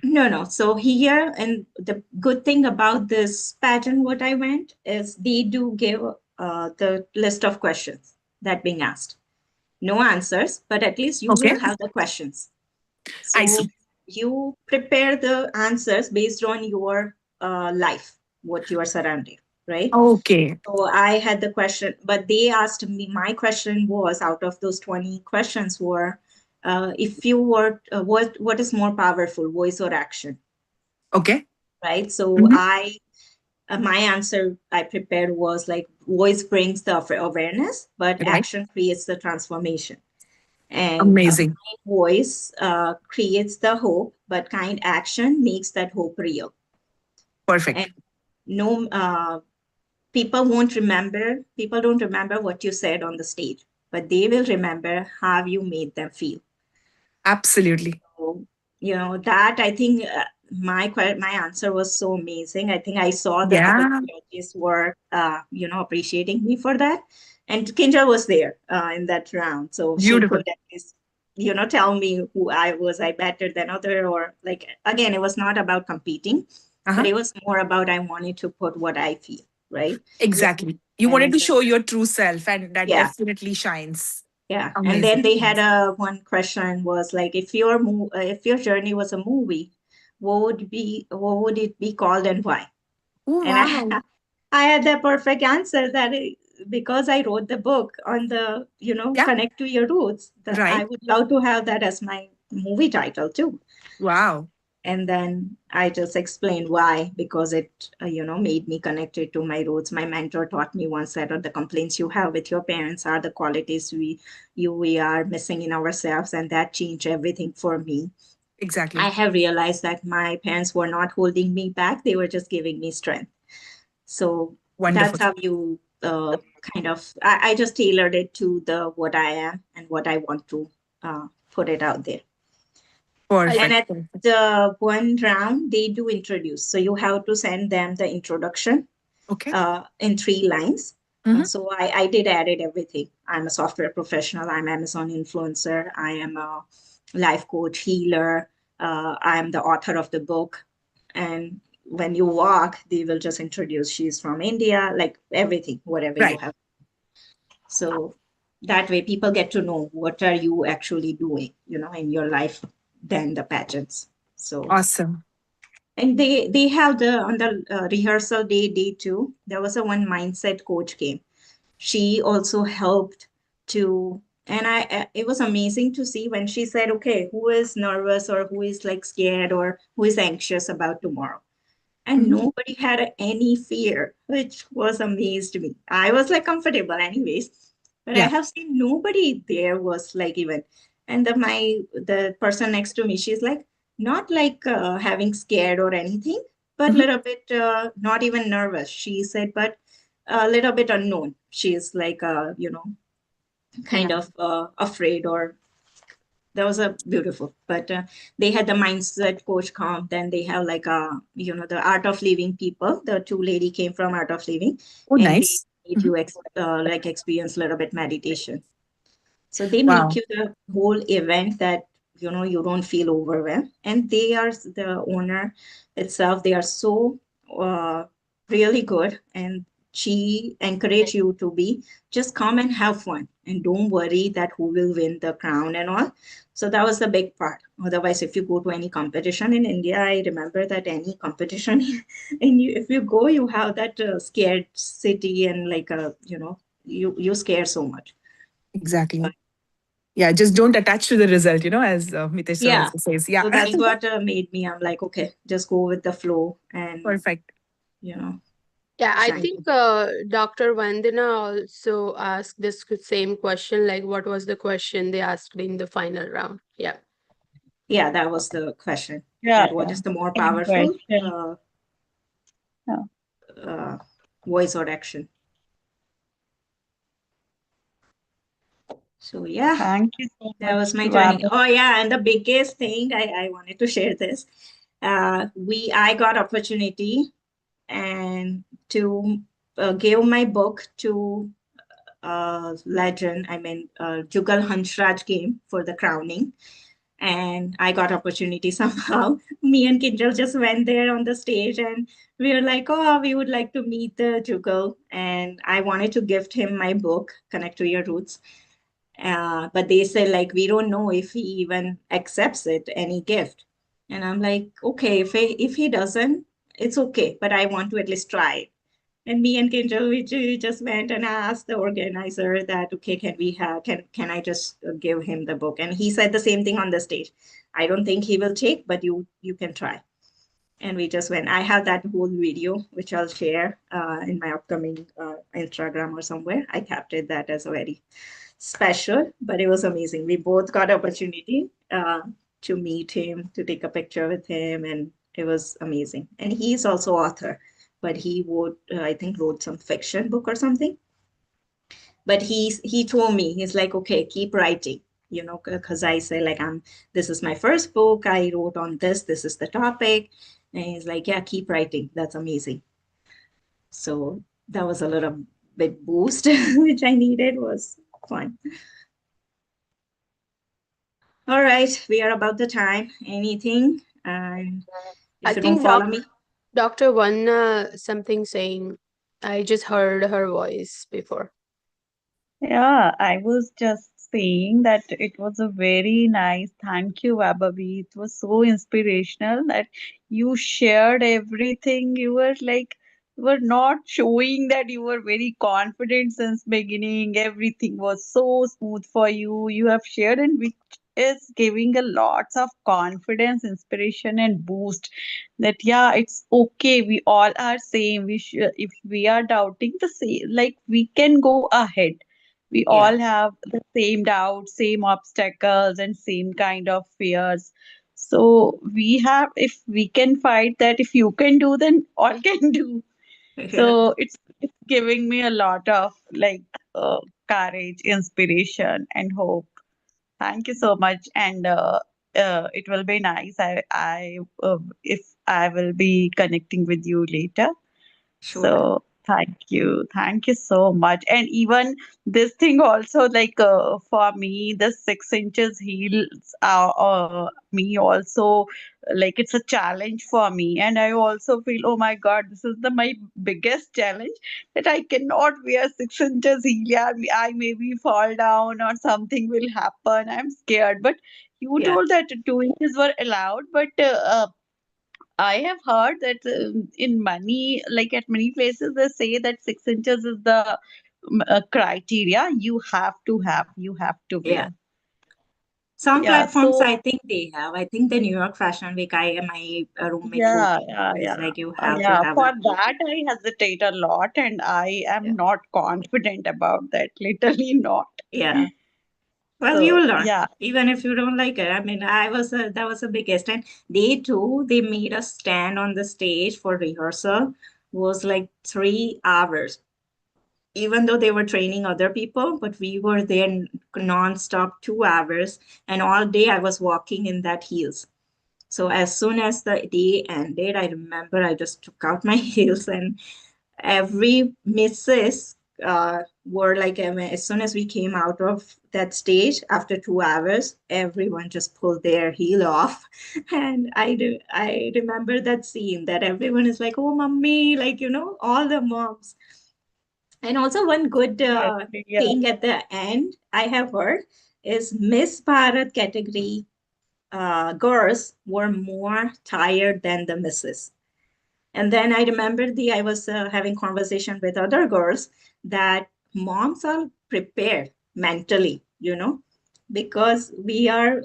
[SPEAKER 1] no, no. So here, and the good thing about this pageant, what I went is they do give the list of questions that being asked. No answers, but at least you
[SPEAKER 2] Okay.
[SPEAKER 1] will have the questions.
[SPEAKER 2] I
[SPEAKER 1] So
[SPEAKER 2] see.
[SPEAKER 1] you prepare the answers based on your life, what you are surrounded, right?
[SPEAKER 2] Okay.
[SPEAKER 1] So I had the question, but they asked me, my question was out of those 20 questions were, if you were, what is more powerful, voice or action,
[SPEAKER 2] Okay.
[SPEAKER 1] right? So
[SPEAKER 2] Hmm.
[SPEAKER 1] my answer I prepared was like, voice brings the awareness, but
[SPEAKER 2] Right.
[SPEAKER 1] action creates the transformation. And
[SPEAKER 2] Amazing.
[SPEAKER 1] kind voice creates the hope, but kind action makes that hope real. And
[SPEAKER 2] Perfect.
[SPEAKER 1] no, people don't remember what you said on the stage, but they will remember how you made them feel.
[SPEAKER 2] Absolutely.
[SPEAKER 1] So, that I think my answer was so amazing. I think I saw the other
[SPEAKER 2] Yeah.
[SPEAKER 1] judges were, appreciating me for that. And Kinja was there in that round. So she
[SPEAKER 2] Beautiful.
[SPEAKER 1] could at least, tell me who I better than other, or like, again, it was not about competing, but
[SPEAKER 2] Uh-huh.
[SPEAKER 1] it was more about I wanted to put what I feel, right?
[SPEAKER 2] Exactly. You wanted
[SPEAKER 1] And
[SPEAKER 2] to show your true self, and that
[SPEAKER 1] yeah,
[SPEAKER 2] definitely shines.
[SPEAKER 1] yeah. And then
[SPEAKER 2] Amazing.
[SPEAKER 1] they had a one question was like, if your journey was a movie, what would it be called and why?
[SPEAKER 2] Oh,
[SPEAKER 1] And
[SPEAKER 2] wow.
[SPEAKER 1] I had the perfect answer because I wrote the book on the,
[SPEAKER 2] Yeah.
[SPEAKER 1] connect to your roots, that I
[SPEAKER 2] Right.
[SPEAKER 1] would love to have that as my movie title too.
[SPEAKER 2] Wow.
[SPEAKER 1] And then I just explained why, because it made me connected to my roots. My mentor taught me once that the complaints you have with your parents are the qualities we are missing in ourselves, and that changed everything for me. I
[SPEAKER 2] Exactly.
[SPEAKER 1] have realized that my parents were not holding me back, they were just giving me strength. So that's
[SPEAKER 2] Wonderful.
[SPEAKER 1] how you kind of, I just tailored it to the what I am and what I want to put it out there.
[SPEAKER 3] I
[SPEAKER 1] And
[SPEAKER 2] Perfect.
[SPEAKER 1] at
[SPEAKER 2] Perfect.
[SPEAKER 1] the one round, they do introduce. So you have to send them the introduction
[SPEAKER 2] Okay.
[SPEAKER 1] in 3 lines.
[SPEAKER 2] Hmm.
[SPEAKER 1] So I did added everything. I'm a software professional. I'm Amazon influencer. I am a life coach, healer. I am the author of the book. And when you walk, they will just introduce she's from India, like everything, whatever you
[SPEAKER 2] Right.
[SPEAKER 1] have. So that way people get to know what are you actually doing, in your life than the pageants. So,
[SPEAKER 2] Awesome.
[SPEAKER 1] and they have the on the rehearsal day two, there was a one mindset coach came. She also helped to, and it was amazing to see when she said, okay, who is nervous or who is like scared or who is anxious about tomorrow, and
[SPEAKER 2] Hmm.
[SPEAKER 1] nobody had any fear, which was amazed me. I was like comfortable anyways, but I
[SPEAKER 2] Yeah.
[SPEAKER 1] have seen nobody there was like even. And the person next to me, she's like not like having scared or anything, but
[SPEAKER 2] Hmm.
[SPEAKER 1] little bit not even nervous. She said, but a little bit unknown. She's like kind
[SPEAKER 2] Yeah.
[SPEAKER 1] of afraid, or that was a beautiful. But they had the mindset coach come, then they have like the art of living people, the two lady came from art of living,
[SPEAKER 2] Oh,
[SPEAKER 1] and they
[SPEAKER 2] nice.
[SPEAKER 1] made
[SPEAKER 2] Mhm.
[SPEAKER 1] you like experience a little bit meditation. So they make
[SPEAKER 2] Wow.
[SPEAKER 1] you the whole event that you don't feel overwhelmed. And they are the owner itself. They are so uh, really good, and she encourage you to be just come and have fun and don't worry that who will win the crown and all. So that was the big part. Otherwise, if you go to any competition in India, I remember that any competition, and if you go, you have that scared city, and like you scare so much.
[SPEAKER 2] Exactly. Yeah. Just don't attach to the result, as Mitesh sir
[SPEAKER 1] Yeah.
[SPEAKER 2] also says. Yeah.
[SPEAKER 1] So that's what made me, I'm like, okay, just go with the flow and,
[SPEAKER 2] Perfect.
[SPEAKER 1] you know,
[SPEAKER 3] Yeah, I
[SPEAKER 1] shine.
[SPEAKER 3] think Dr. Vandana also asked this same question, like what was the question they asked in the final round? Yeah.
[SPEAKER 1] Yeah, that was the question.
[SPEAKER 4] Yeah,
[SPEAKER 1] That what
[SPEAKER 4] yeah.
[SPEAKER 1] is the more
[SPEAKER 4] Same
[SPEAKER 1] powerful
[SPEAKER 4] question. Yeah.
[SPEAKER 1] uh, voice or action? So yeah,
[SPEAKER 4] Thank you so
[SPEAKER 1] that was
[SPEAKER 4] much
[SPEAKER 1] my
[SPEAKER 4] to
[SPEAKER 1] journey.
[SPEAKER 4] Abby.
[SPEAKER 1] Oh yeah, and the biggest thing I wanted to share this. I got opportunity and to give my book to legend. I mean, Jugal Hansraj came for the crowning, and I got opportunity somehow. Me and Kinjal just went there on the stage, and we were like, "Oh, we would like to meet the Jugal," and I wanted to gift him my book, Connect to Your Roots. But they said like we don't know if he even accepts it, any gift. And I'm like, okay, if he doesn't, it's okay, but I want to at least try it. And me and Kinjal, we just went and asked the organizer that, okay, can I just give him the book? And he said the same thing on the stage. I don't think he will take, but you can try. And we just went. I have that whole video, which I'll share in my upcoming Instagram or somewhere. I captured that as a very special, but it was amazing. We both got opportunity to meet him, to take a picture with him, and it was amazing. And he's also author, but he would, I think, wrote some fiction book or something. But he told me, he's like, okay, keep writing, because I say like, this is my first book. I wrote on this. This is the topic, and he's like, yeah, keep writing. That's amazing. So that was a little bit boost, which I needed. Was fun. All right, we are about the time. Anything? And
[SPEAKER 3] I
[SPEAKER 1] if you don't
[SPEAKER 3] think
[SPEAKER 1] follow me,
[SPEAKER 3] Dr. Vanna something saying, I just heard her voice before.
[SPEAKER 4] Yeah, I was just saying that it was a very nice. Thank you, Vabavi. It was so inspirational that you shared everything. You were like, you were not showing that you were very confident since beginning. Everything was so smooth for you. You have shared, and which is giving a lots of confidence, inspiration, and boost. That yeah, it's okay. We all are same. We should, if we are doubting the same, like we can go ahead. We
[SPEAKER 1] yeah,
[SPEAKER 4] all have the same doubts, same obstacles, and same kind of fears. So we have, if we can fight that, if you can do, then all can do.
[SPEAKER 1] yeah,
[SPEAKER 4] So it's giving me a lot of like courage, inspiration, and hope. Thank you so much, and it will be nice. I if I will be connecting with you later.
[SPEAKER 1] sure.
[SPEAKER 4] So thank you so much. And even this thing also, like for me, the 6 inches heels are me also, like it's a challenge for me. And I also feel, oh my God, this is the my biggest challenge that I cannot wear 6 inches heel. Yeah, I maybe fall down or something will happen. I'm scared. But you
[SPEAKER 1] Yeah,
[SPEAKER 4] told that 2 inches were allowed, but I have heard that in many, like at many places, they say that 6 inches is the criteria you have to
[SPEAKER 1] yeah.
[SPEAKER 4] wear.
[SPEAKER 1] Some
[SPEAKER 4] Yeah.
[SPEAKER 1] platforms
[SPEAKER 4] So
[SPEAKER 1] I think they have. I think the New York Fashion Week, my roommate told
[SPEAKER 4] yeah,
[SPEAKER 1] me,
[SPEAKER 4] yeah,
[SPEAKER 1] it's
[SPEAKER 4] yeah,
[SPEAKER 1] like you have to
[SPEAKER 4] yeah.
[SPEAKER 1] have
[SPEAKER 4] For
[SPEAKER 1] a,
[SPEAKER 4] that, I hesitate a lot, and I
[SPEAKER 1] yeah,
[SPEAKER 4] am not confident about that. Literally not.
[SPEAKER 1] yeah. Well, you
[SPEAKER 4] So
[SPEAKER 1] will learn,
[SPEAKER 4] yeah,
[SPEAKER 1] even if you don't like it. I mean, that was the biggest. And they made us stand on the stage for rehearsal. Was like 3 hours, even though they were training other people, but we were there nonstop 2 hours. And all day I was walking in that heels. So as soon as the day ended, I remember I just took out my heels, and every missus were like, as soon as we came out of that stage after 2 hours, everyone just pulled their heel off. And I remember that scene that everyone is like, oh, mommy, like, all the moms. And also one good
[SPEAKER 4] exactly. Yeah.
[SPEAKER 1] thing at the end I have heard is Miss Bharat category girls were more tired than the misses. And then I remember I was having conversation with other girls that moms are prepared mentally, because we are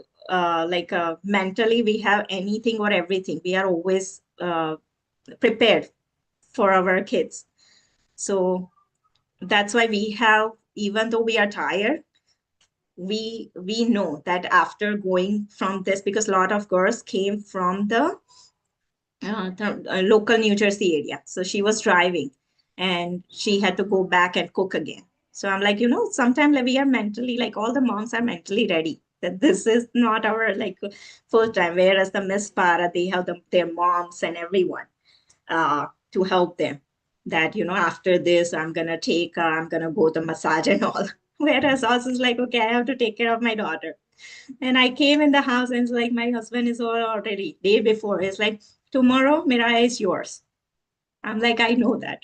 [SPEAKER 1] mentally, we have anything or everything. We are always prepared for our kids. So that's why we have, even though we are tired, we know that after going from this, because a lot of girls came from the local New Jersey area. So she was driving and she had to go back and cook again. So I'm like, sometimes like, we are mentally, like all the moms are mentally ready that this is not our like first time. Whereas the Miss Para, they have their moms and everyone to help them. That, after this, I'm gonna go to massage and all. Whereas us is like, okay, I have to take care of my daughter. And I came in the house and it's like my husband is already day before. It's like, tomorrow, Miraya is yours. I'm like, I know that.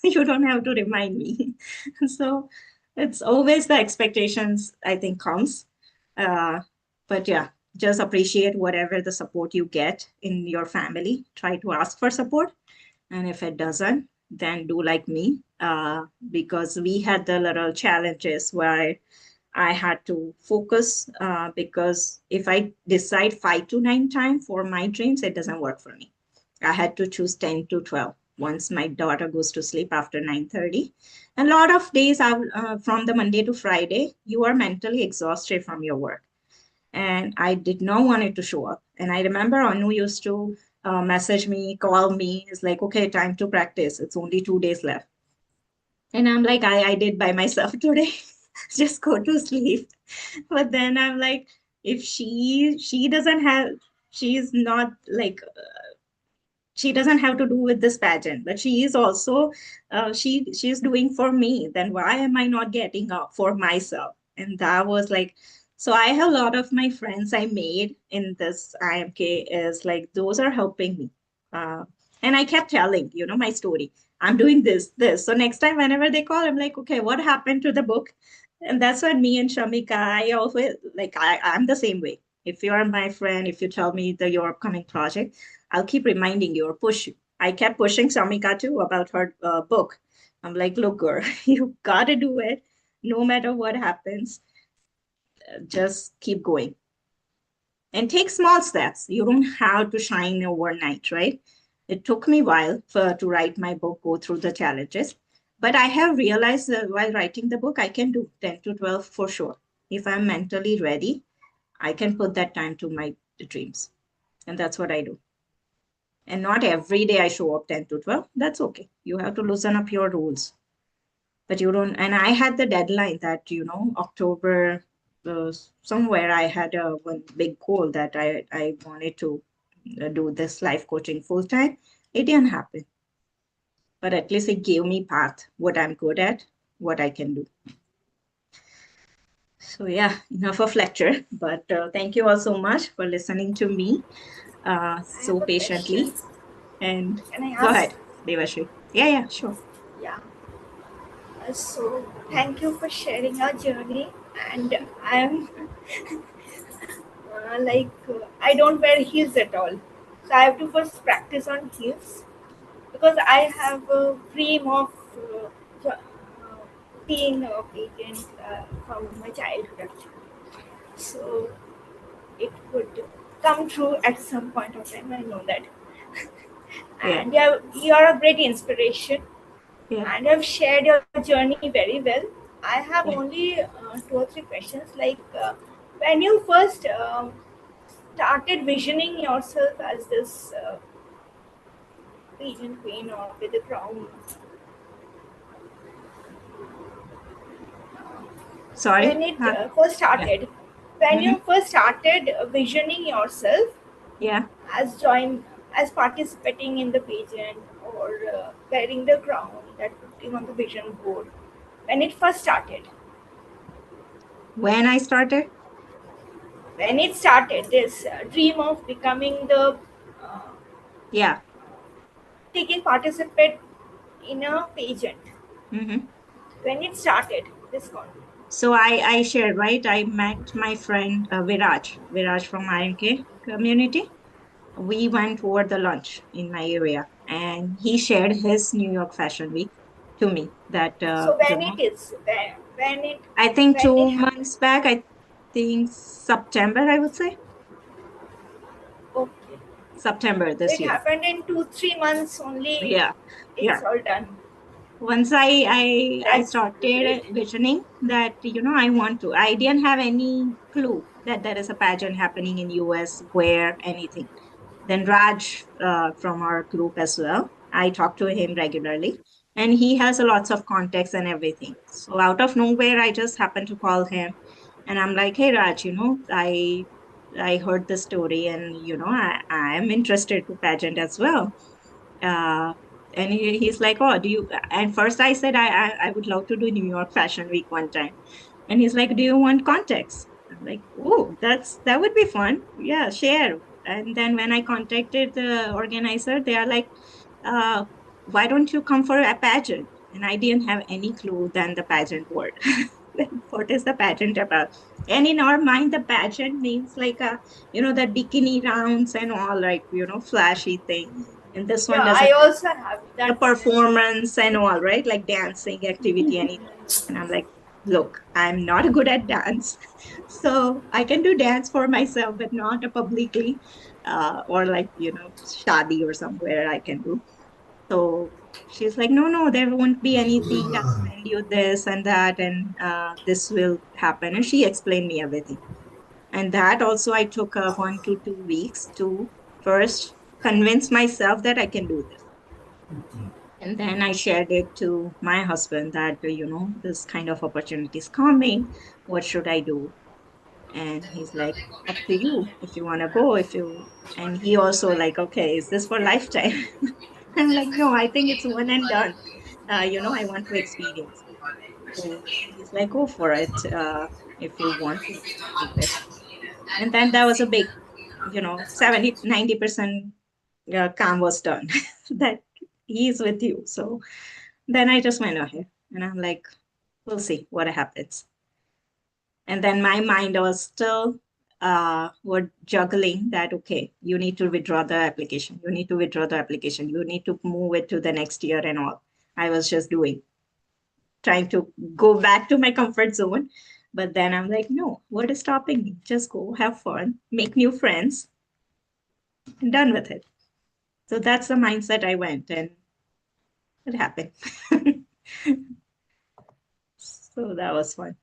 [SPEAKER 1] You don't have to remind me. So it's always the expectations, I think, comes. Uh, but yeah, just appreciate whatever the support you get in your family. Try to ask for support. And if it doesn't, then do like me, because we had the little challenges where I had to focus, because if I decide 5 to 9 time for my dreams, it doesn't work for me. I had to choose 10 to 12 once my daughter goes to sleep after 9:30. A lot of days from the Monday to Friday, you are mentally exhausted from your work. And I did not want it to show up. And I remember Anu used to message me, call me. It's like, okay, time to practice. It's only 2 days left. And I'm like, I did by myself today. Just go to sleep. But then I'm like, if she doesn't have, she's not like, she doesn't have to do with this pageant, but she is also, she's doing for me. Then why am I not getting up for myself? And that was like, so I have a lot of my friends I made in this IMK is like those are helping me. uh, and I kept telling, my story. I'm doing this. So next time whenever they call, I'm like, okay, what happened to the book? And that's what me and Shamika, I always like, I'm the same way. If you're my friend, if you tell me your upcoming project, I'll keep reminding you or push you. I kept pushing Samika too about her book. I'm like, look, girl, you gotta do it no matter what happens. Just keep going and take small steps. You don't have to shine overnight, right? It took me a while to write my book, go through the challenges. But I have realized that while writing the book, I can do 10 to 12 for sure. If I'm mentally ready, I can put that time to my dreams. And that's what I do. And not every day I show up 10 to 12. That's okay. You have to loosen up your rules. But you don't. And I had the deadline that, October, somewhere I had one big goal that I wanted to do this life coaching full time. It didn't happen. But at least it gave me path, what I'm good at, what I can do. So yeah, enough of lecture. But thank you all so much for listening to me
[SPEAKER 5] I
[SPEAKER 1] so
[SPEAKER 5] have a
[SPEAKER 1] patiently.
[SPEAKER 5] question.
[SPEAKER 1] And
[SPEAKER 5] Can I
[SPEAKER 1] go
[SPEAKER 5] ask?
[SPEAKER 1] ahead, Devashri. Yeah, sure.
[SPEAKER 5] Yeah. So thank you for sharing your journey. And I'm I don't wear heels at all. So I have to first practice on heels because I have a dream of being a pageant from my childhood actually. So it would come true at some point of time. I know that.
[SPEAKER 1] Yeah,
[SPEAKER 5] And you are a great inspiration
[SPEAKER 1] yeah,
[SPEAKER 5] and you have shared your journey very well. I have
[SPEAKER 1] yeah.
[SPEAKER 5] only 2 or 3 questions. When you first started visioning yourself as this pageant queen or with a crown,
[SPEAKER 1] Sorry.
[SPEAKER 5] when it first
[SPEAKER 1] Yeah.
[SPEAKER 5] started, when
[SPEAKER 1] Mm-hmm.
[SPEAKER 5] you first started visioning yourself
[SPEAKER 1] Yeah.
[SPEAKER 5] as join as participating in the pageant or wearing the crown that putting on the vision board, when it first started,
[SPEAKER 1] When I started?
[SPEAKER 5] this dream of becoming the uh,
[SPEAKER 1] Yeah.
[SPEAKER 5] taking participate in a pageant,
[SPEAKER 1] Mm-hmm.
[SPEAKER 5] when it started this con.
[SPEAKER 1] So I shared, right? I met my friend Viraj from IMK community. We went over the lunch in my area, and he shared his New York Fashion Week to me. That
[SPEAKER 5] So when it is
[SPEAKER 1] I think
[SPEAKER 5] when it
[SPEAKER 1] 2 months
[SPEAKER 5] happened.
[SPEAKER 1] back. I think September. I would say
[SPEAKER 5] Okay.
[SPEAKER 1] September
[SPEAKER 5] So
[SPEAKER 1] this
[SPEAKER 5] it
[SPEAKER 1] year.
[SPEAKER 5] happened in 2 3 months only.
[SPEAKER 1] Yeah,
[SPEAKER 5] It's
[SPEAKER 1] yeah.
[SPEAKER 5] all done.
[SPEAKER 1] Once I
[SPEAKER 5] That's
[SPEAKER 1] started
[SPEAKER 5] great.
[SPEAKER 1] visioning that I want to. I didn't have any clue that there is a pageant happening in US where anything. Then Raj from our group as well. I talk to him regularly, and he has a lots of contacts and everything. So out of nowhere, I just happened to call him, and I'm like, "Hey Raj, I heard the story, and I am interested to pageant as well." uh, and he's like, "Oh, do you?" And first I said, I would love to do New York Fashion Week one time." And he's like, "Do you want contacts?" I'm like, "Oh, that would be fun. Yeah, share." And then when I contacted the organizer, they are like, uh, "Why don't you come for a pageant?" And I didn't have any clue than the pageant word. What is the pageant about? And in our mind, the pageant means like the bikini rounds and all, like, flashy thing. And this one
[SPEAKER 5] Yeah, I
[SPEAKER 1] doesn't
[SPEAKER 5] also have
[SPEAKER 1] a
[SPEAKER 5] that.
[SPEAKER 1] performance and all, right? Like dancing activity, anything. And I'm like, look, I'm not good at dance. So I can do dance for myself, but not publicly, or like, shadi or somewhere I can do. So she's like, no, no, there won't be anything. I'll send you this and that, and this will happen. And she explained me everything. And that also I took 1 to 2 weeks to first convince myself that I can do this. And then I shared it to my husband that, this kind of opportunity is coming. What should I do? And he's like, up to you if you want to go, and he also like, okay, is this for lifetime? I'm like, no, I think it's one and done. I want to experience it. So he's like, go for it. If you want to do it. And then that was a big, 70, 90% calm was done that he's with you. So then I just went ahead and I'm like, we'll see what happens. And then my mind was still were juggling that, okay, you need to withdraw the application. You need to withdraw the application. You need to move it to the next year and all. I was just trying to go back to my comfort zone. But then I'm like, no, what is stopping me? Just go have fun, make new friends, and done with it. So that's the mindset I went and it happened. So that was fun.